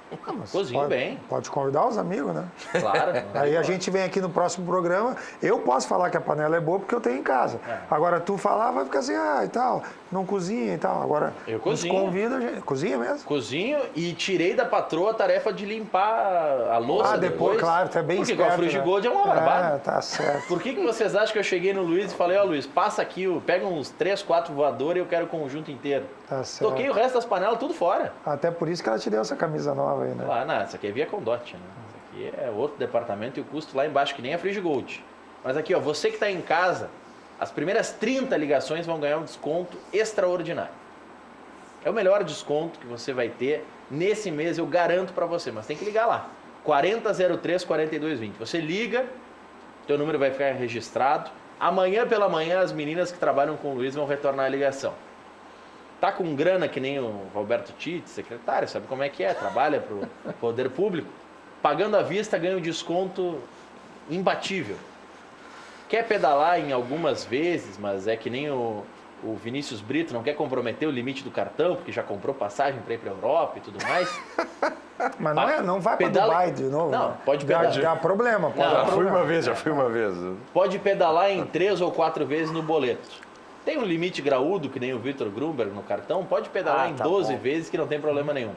cozinho bem. Pode convidar os amigos, né? Claro. Aí a gente vem aqui no próximo programa. Eu posso falar que a panela é boa porque eu tenho em casa. Agora tu falar, vai ficar assim, e tal, não cozinha e tal. Agora eu cozinho. Convida a gente. Cozinha mesmo? Cozinho e tirei da patroa a tarefa de limpar a louça depois, claro, tu é bem porque esperto. Porque com a Frigigold é uma barbada. Tá certo. Por que vocês acham que eu cheguei no Luiz e falei, Luiz, passa aqui, pega uns 3, 4 voadores e eu quero o conjunto inteiro. Tá certo. Toquei o resto das panelas tudo fora. Até por isso que ela te deu essa camisa nova aí, né? Claro, não, essa aqui é Via Condote, né? Essa aqui é outro departamento e o custo lá embaixo, que nem a Frigigold. Mas aqui, você que está em casa, as primeiras 30 ligações vão ganhar um desconto extraordinário. É o melhor desconto que você vai ter nesse mês, eu garanto para você, mas tem que ligar lá. 4003-4220. Você liga, teu número vai ficar registrado. Amanhã pela manhã, as meninas que trabalham com o Luiz vão retornar a ligação. Tá com grana que nem o Roberto Tite, secretário, sabe como é que é? Trabalha para o poder público. Pagando à vista, ganha um desconto imbatível. Quer pedalar em algumas vezes, mas é que nem o Vinícius Brito não quer comprometer o limite do cartão, porque já comprou passagem para ir para a Europa e tudo mais. Mas não vai para Dubai de novo. Não, né? pode pedalar. Dá problema. Já fui uma vez. Pode pedalar em 3 ou 4 vezes no boleto. Tem um limite graúdo, que nem o Vitor Grumberg no cartão, pode pedalar em 12 vezes que não tem problema nenhum.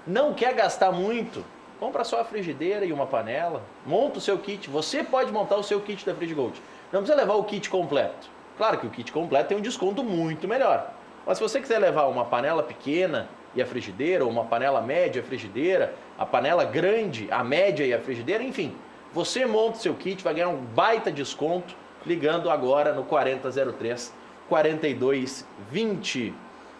Não quer gastar muito? Compra só a frigideira e uma panela, monta o seu kit. Você pode montar o seu kit da Frigigold. Não precisa levar o kit completo. Claro que o kit completo tem um desconto muito melhor. Mas se você quiser levar uma panela pequena e a frigideira, ou uma panela média e a frigideira, a panela grande, a média e a frigideira, enfim, você monta o seu kit, vai ganhar um baita desconto ligando agora no 4003-4220.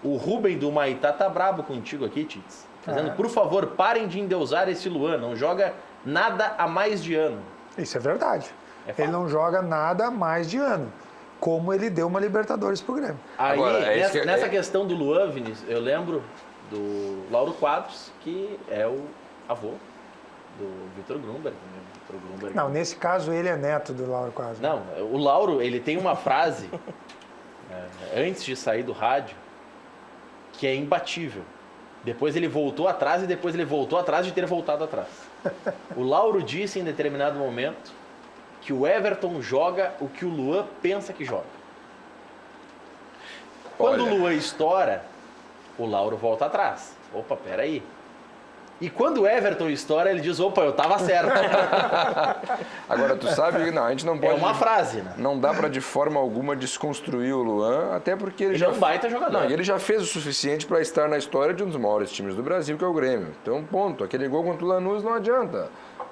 O Rubem do Maitá tá brabo contigo aqui, Tits. Dizendo, por favor, parem de endeusar esse Luan, não joga nada há mais de ano. Isso é verdade. Ele não joga nada há mais de ano. Como ele deu uma Libertadores pro Grêmio. Aí, agora, nessa questão do Luan, Vinícius, eu lembro do Lauro Quadros, que é o avô do Vitor Grumberg. Né? Não, nesse caso ele é neto do Lauro Quadros. Não, o Lauro, ele tem uma frase, antes de sair do rádio, que é imbatível. Depois ele voltou atrás e depois ele voltou atrás de ter voltado atrás. O Lauro disse em determinado momento que o Everton joga o que o Luan pensa que joga. Quando o Luan estoura, o Lauro volta atrás. Opa, peraí. E quando o Everton estoura, ele diz, opa, eu tava certo. Agora, tu sabe, não, a gente não pode... É uma frase, né? Não dá para de forma alguma desconstruir o Luan, até porque ele Ele já... é um baita jogador. Não, e ele já fez o suficiente para estar na história de um dos maiores times do Brasil, que é o Grêmio. Então, ponto. Aquele gol contra o Lanús não adianta.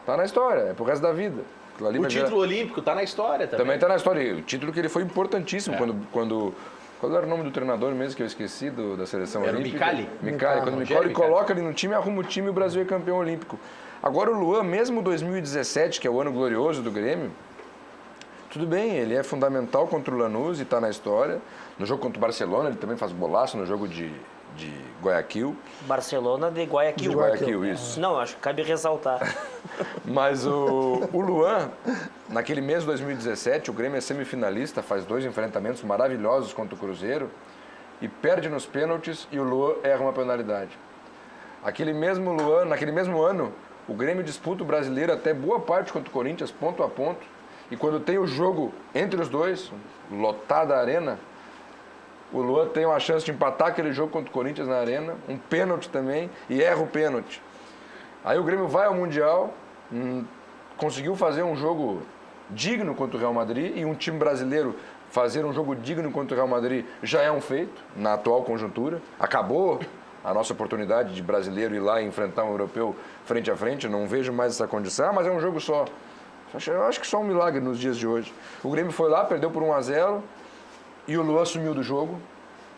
Tá na história, é pro resto da vida. Aquilo ali O vai virar- título olímpico tá na história também. Também tá na história. E o título que ele foi importantíssimo quando... Qual era o nome do treinador mesmo que eu esqueci da seleção Era o olímpica? Micali. Micali. Quando o Rogério Micali coloca ele no time, arruma o time e o Brasil é campeão olímpico. Agora o Luan, mesmo 2017, que é o ano glorioso do Grêmio, tudo bem, ele é fundamental contra o Lanús e está na história. No jogo contra o Barcelona, ele também faz golaço no jogo de Guayaquil. Barcelona de Guayaquil. De Guayaquil, isso. Não, acho que cabe ressaltar. Mas o Luan, naquele mês de 2017, o Grêmio é semifinalista, faz 2 enfrentamentos maravilhosos contra o Cruzeiro e perde nos pênaltis e o Luan erra uma penalidade. Naquele mesmo ano, o Grêmio disputa o Brasileiro até boa parte contra o Corinthians, ponto a ponto. E quando tem o jogo entre os dois, lotada a arena, o Luan tem uma chance de empatar aquele jogo contra o Corinthians na arena, um pênalti também, e erra o pênalti. Aí o Grêmio vai ao Mundial, conseguiu fazer um jogo digno contra o Real Madrid, e um time brasileiro fazer um jogo digno contra o Real Madrid já é um feito, na atual conjuntura. Acabou a nossa oportunidade de brasileiro ir lá e enfrentar um europeu frente a frente, não vejo mais essa condição, mas é um jogo só. Eu acho que só um milagre nos dias de hoje. O Grêmio foi lá, perdeu por 1-0, e o Luan sumiu do jogo.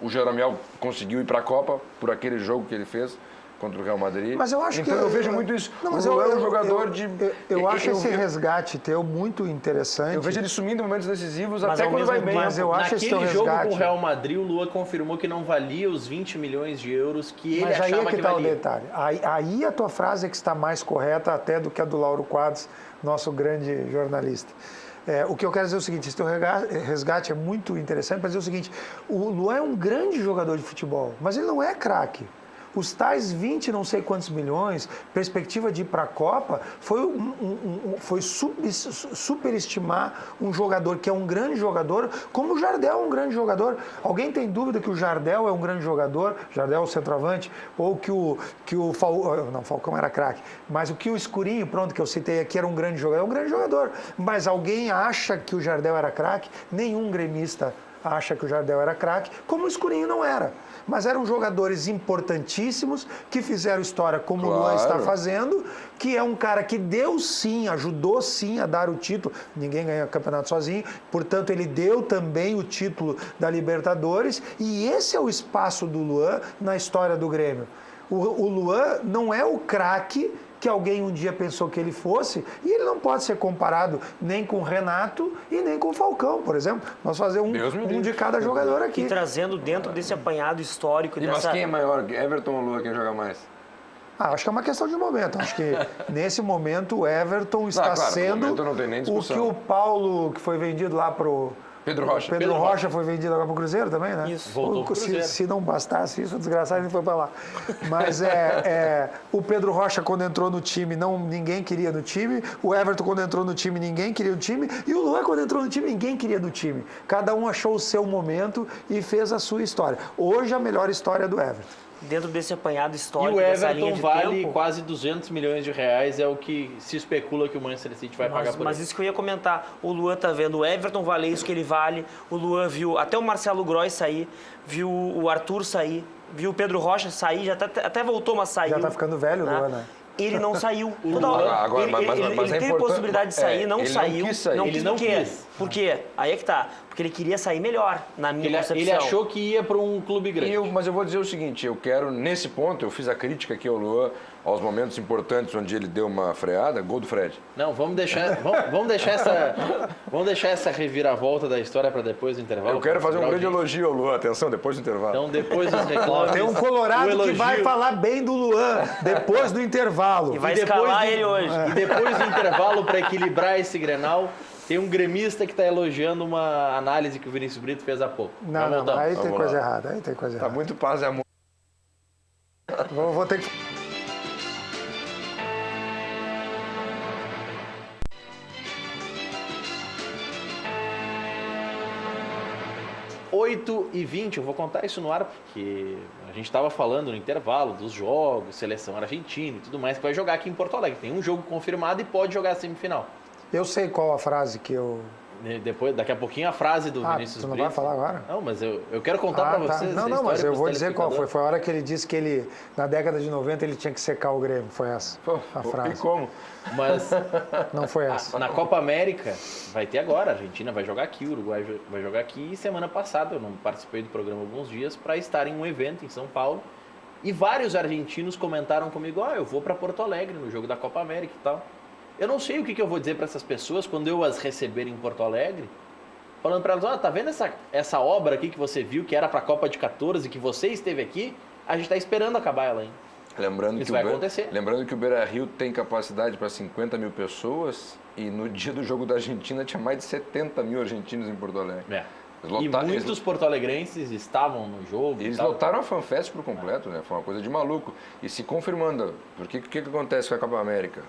O Jeromel conseguiu ir para a Copa por aquele jogo que ele fez contra o Real Madrid. Mas eu acho então que... eu vejo muito isso. Não, mas o Luan é um eu- jogador eu- de... Eu acho esse resgate teu muito interessante. Eu vejo ele sumindo em momentos decisivos, Mas até ao quando vai mesmo bem. Mas eu acho esse teu Naquele jogo resgate... com o Real Madrid, o Lua confirmou que não valia os 20 milhões de euros que ele Mas aí achava é que que está o valia. detalhe. Aí a tua frase é que está mais correta até do que a do Lauro Quadros, nosso grande jornalista. O que eu quero dizer é o seguinte, esse teu resgate é muito interessante para dizer o seguinte, o Luan é um grande jogador de futebol, mas ele não é craque. Os tais 20 não sei quantos milhões, perspectiva de ir para a Copa, foi superestimar um jogador que é um grande jogador, como o Jardel é um grande jogador. Alguém tem dúvida que o Jardel é um grande jogador, Jardel é o centroavante, ou que o Falcão era craque, mas o que o Escurinho, pronto, que eu citei aqui, era um grande jogador, é um grande jogador. Mas alguém acha que o Jardel era craque? Nenhum gremista acha que o Jardel era craque, como o Escurinho não era. Mas eram jogadores importantíssimos que fizeram história como o Luan está fazendo, que é um cara que deu sim, ajudou sim a dar o título. Ninguém ganha campeonato sozinho, portanto ele deu também o título da Libertadores e esse é o espaço do Luan na história do Grêmio. O Luan não é o craque que alguém um dia pensou que ele fosse, e ele não pode ser comparado nem com o Renato e nem com o Falcão, por exemplo. Nós fazer um de cada jogador aqui. E trazendo dentro desse apanhado histórico Mas dessa... quem é maior, Everton ou Luan, quem joga mais? Acho que é uma questão de momento. Acho que nesse momento o Everton está claro, no sendo momento não tem nem o discussão. que o Paulo, que foi vendido lá pro... Pedro Rocha. Pedro Rocha foi vendido agora pro Cruzeiro também, né? Isso. Voltou pro Cruzeiro. Se não bastasse isso, o desgraçado ele foi para lá. Mas o Pedro Rocha, quando entrou no time, ninguém queria no time. O Everton, quando entrou no time, ninguém queria no time. E o Luan, quando entrou no time, ninguém queria no time. Cada um achou o seu momento e fez a sua história. Hoje, a melhor história é do Everton. Dentro desse apanhado E histórico, o dessa linha Everton de vale tempo... quase 200 milhões de reais, é o que se especula que o Manchester City vai pagar por Mas ele. isso que eu ia comentar, o Luan tá vendo o Everton valer isso que ele vale, o Luan viu até o Marcelo Groy sair, viu o Arthur sair, viu o Pedro Rocha sair, já até voltou, mas saiu. Já tá ficando velho, o Luan, né? Ele não saiu. Toda hora. Agora, mas ele é teve importante- possibilidade de sair, não ele não saiu. quis sair. Não Ele quis não por quê? quis. Por quê? Aí é que tá. Porque ele queria sair melhor, na minha concepção. Ele achou que ia para um clube grande. Mas eu vou dizer o seguinte, eu quero, nesse ponto, eu fiz a crítica aqui ao Luan, aos momentos importantes onde ele deu uma freada, gol do Fred. Não, vamos deixar essa reviravolta da história para depois do intervalo. Eu quero fazer um Pra grande audiência. elogio ao Luan, atenção, depois do intervalo. Então, depois dos reclames... Tem um colorado o elogio- que vai falar bem do Luan depois do intervalo. E vai E depois escalar do- ele hoje. E depois do intervalo, para equilibrar esse Grenal, tem um gremista que está elogiando uma análise que o Vinícius Brito fez há pouco. Já Não, voltamos. aí tem Vamos coisa lá. errada, aí tem coisa Tá errada. muito paz e amor. Vou ter que... 8h20, eu vou contar isso no ar, porque a gente estava falando no intervalo dos jogos, seleção argentina e tudo mais, que vai jogar aqui em Porto Alegre. Tem um jogo confirmado e pode jogar a semifinal. Eu sei qual a frase que eu... Daqui a pouquinho a frase do Vinícius tu não Brito. vai falar agora? Não, mas eu quero contar para vocês. Não, mas eu vou dizer qual foi. foi. Foi a hora que ele disse que ele, na década de 90, ele tinha que secar o Grêmio. Foi essa a frase. E como? Mas Não foi essa. na Copa América vai ter agora. A Argentina vai jogar aqui, o Uruguai vai jogar aqui. E semana passada eu não participei do programa alguns dias para estar em um evento em São Paulo. E vários argentinos comentaram comigo: eu vou para Porto Alegre no jogo da Copa América e tal. Eu não sei o que eu vou dizer para essas pessoas quando eu as receber em Porto Alegre. Falando para elas, tá vendo essa obra aqui que você viu, que era para a Copa de 14, que você esteve aqui? A gente está esperando acabar ela, hein? Lembrando vai acontecer. Lembrando que o Beira-Rio tem capacidade para 50 mil pessoas e no dia do jogo da Argentina tinha mais de 70 mil argentinos em Porto Alegre. E muitos porto-alegrenses estavam no jogo. Eles lotaram a FanFest por completo, né? Foi uma coisa de maluco. E se confirmando, porque o que acontece com a Copa América?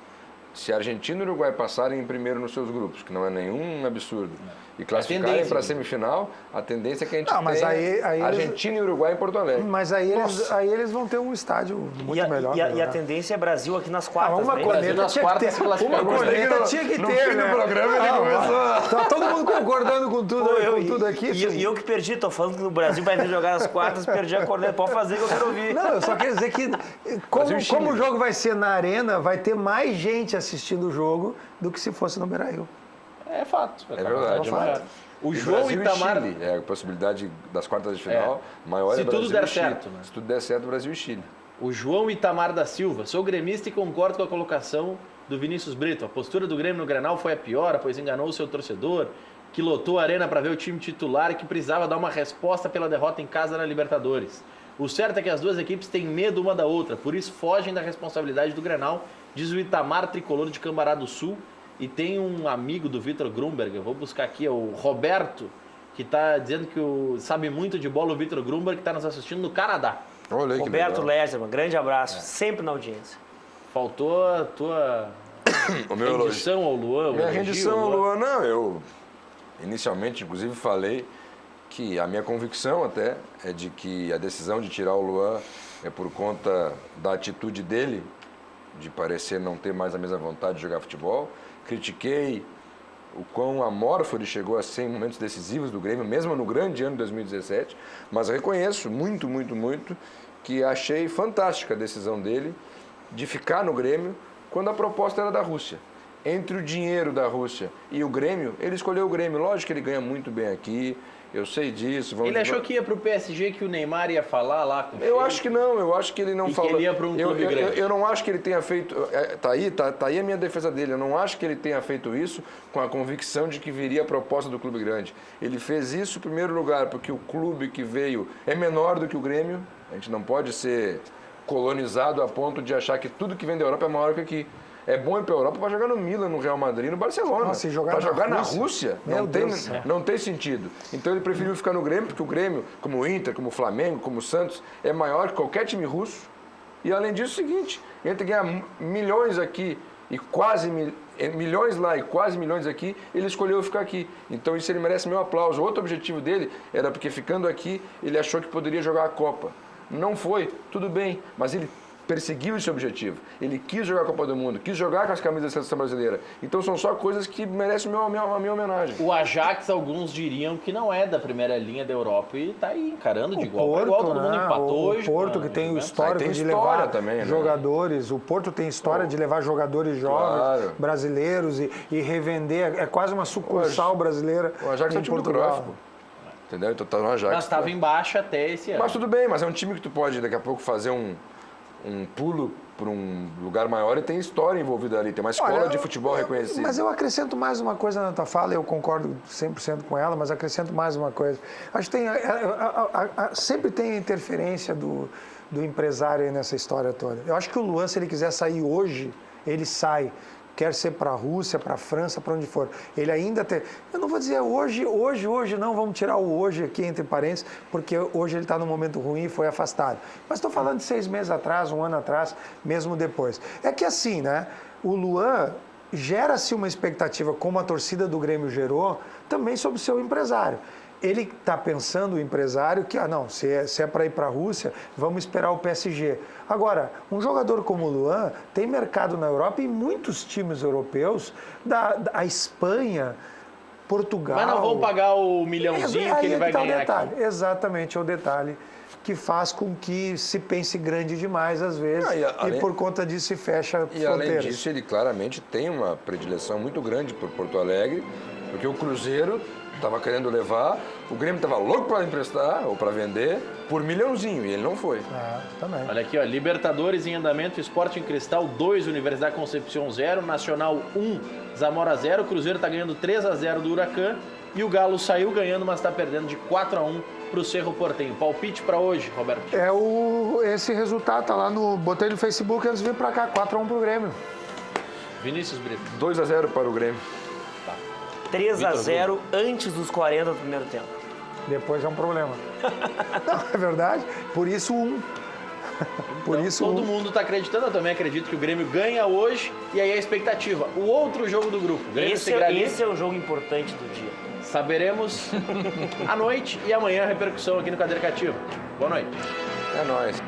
Se a Argentina e o Uruguai passarem em primeiro nos seus grupos, que não é nenhum absurdo, e classificarem para a semifinal, a tendência é que a gente tenha Argentina e Uruguai em Porto Alegre. Mas aí eles vão ter um estádio muito melhor. E a tendência é Brasil aqui nas quartas. Uma corneta tinha que ter. Uma corneta tinha que ter, no fim do programa ele começou. Tá todo mundo concordando com tudo aqui. E eu que perdi, tô falando que o Brasil vai vir jogar nas quartas, perdi a corneta. Pode fazer que eu quero ouvir. Não, eu só quero dizer que como o jogo vai ser na arena, vai ter mais gente assistindo o jogo do que se fosse no Beira-Rio. É fato. É verdade. O João Itamar... Chile, a possibilidade das quartas de final maior se é Brasil tudo der e Chile. certo, né? Se tudo der certo, Brasil e Chile. O João Itamar da Silva. Sou gremista e concordo com a colocação do Vinícius Brito. A postura do Grêmio no Grenal foi a pior, pois enganou o seu torcedor, que lotou a arena para ver o time titular e que precisava dar uma resposta pela derrota em casa na Libertadores. O certo é que as duas equipes têm medo uma da outra, por isso fogem da responsabilidade do Grenal, diz o Itamar, tricolor de Cambará do Sul. E tem um amigo do Vitor Grumberg, eu vou buscar aqui, é o Roberto, que está dizendo que sabe muito de bola, o Vitor Grumberg, que está nos assistindo no Canadá. Olha aí, Roberto Lergerman, grande abraço, sempre na audiência. Faltou a tua rendição ao Luan. Minha rendição ao Luan, não, eu inicialmente, inclusive, falei que a minha convicção até é de que a decisão de tirar o Luan é por conta da atitude dele, de parecer não ter mais a mesma vontade de jogar futebol. Critiquei o quão amorfo ele chegou a ser em momentos decisivos do Grêmio, mesmo no grande ano de 2017, mas reconheço muito que achei fantástica a decisão dele de ficar no Grêmio quando a proposta era da Rússia. Entre o dinheiro da Rússia e o Grêmio, ele escolheu o Grêmio. Lógico que ele ganha muito bem aqui, eu sei disso. Ele achou que ia para o PSG, que o Neymar ia falar lá com o Eu acho que não, eu acho que ele não falou. Que ele ia para um clube grande. Eu não acho que ele tenha feito. Tá aí a minha defesa dele. Eu não acho que ele tenha feito isso com a convicção de que viria a proposta do clube grande. Ele fez isso, em primeiro lugar, porque o clube que veio é menor do que o Grêmio. A gente não pode ser colonizado a ponto de achar que tudo que vem da Europa é maior que aqui. É bom ir para a Europa para jogar no Milan, no Real Madrid, no Barcelona. Para jogar na Rússia, não tem sentido. Então ele preferiu ficar no Grêmio, porque o Grêmio, como o Inter, como o Flamengo, como o Santos, é maior que qualquer time russo. E além disso, é o seguinte, entre ganhar milhões aqui e quase milhões lá e quase milhões aqui, ele escolheu ficar aqui. Então isso ele merece meu aplauso. Outro objetivo dele era porque ficando aqui, ele achou que poderia jogar a Copa. Não foi, tudo bem, mas ele perseguiu esse objetivo. Ele quis jogar a Copa do Mundo, quis jogar com as camisas da seleção brasileira. Então são só coisas que merecem a minha homenagem. O Ajax, alguns diriam que não é da primeira linha da Europa e está aí encarando de igual para igual. Todo mundo empatou hoje. O Porto, que tem o histórico de levar também, jogadores. O Porto tem história de levar jogadores jovens, brasileiros e revender. É quase uma sucursal brasileira. O Ajax é um time do Cruyff, entendeu? Então tá no Ajax. Mas estava embaixo até esse ano. Mas tudo bem, mas é um time que tu pode daqui a pouco fazer um pulo para um lugar maior e tem história envolvida ali, tem uma escola de futebol reconhecida. Mas eu acrescento mais uma coisa na tua fala, eu concordo 100% com ela, mas acrescento mais uma coisa. Acho que sempre tem a interferência do empresário aí nessa história toda. Eu acho que o Luan, se ele quiser sair hoje, ele sai. Quer ser para a Rússia, para a França, para onde for. Ele ainda tem... Eu não vou dizer hoje não, vamos tirar o hoje aqui entre parênteses, porque hoje ele está num momento ruim e foi afastado. Mas estou falando de 6 meses atrás, 1 ano atrás, mesmo depois. É que assim, né? O Luan gera-se uma expectativa, como a torcida do Grêmio gerou, também sobre o seu empresário. ele está pensando, o empresário, que, não, se é para ir para a Rússia, vamos esperar o PSG. Agora, um jogador como o Luan tem mercado na Europa e muitos times europeus, a Espanha, Portugal... Mas não vão pagar o milhãozinho que ele vai ganhar detalhe. aqui. Exatamente, é o detalhe que faz com que se pense grande demais às vezes e por conta disso se fecha E fronteiras. além disso, ele claramente tem uma predileção muito grande por Porto Alegre, porque o Cruzeiro estava querendo levar, o Grêmio estava louco para emprestar ou para vender por milhãozinho e ele não foi. Também. Olha aqui, ó, Libertadores em andamento, Sporting Cristal 2, Universidade Concepción 0, Nacional 1, Zamora 0, Cruzeiro está ganhando 3-0 do Huracan e o Galo saiu ganhando, mas está perdendo de 4-1 para o Cerro Porteño. Palpite para hoje, Roberto? Esse resultado tá lá botei no Facebook antes de vir para cá, 4-1 pro Grêmio. Vinícius Brito. 2-0 para o Grêmio. 3-0 antes dos 40 do primeiro tempo. Depois é um problema. Não, é verdade. Por isso Por isso todo mundo está acreditando, eu também acredito que o Grêmio ganha hoje e aí a expectativa. O outro jogo do grupo, Grêmio Esse é o jogo importante do dia. Saberemos à noite e amanhã a repercussão aqui no Cadeira Cativa. Boa noite. É nóis.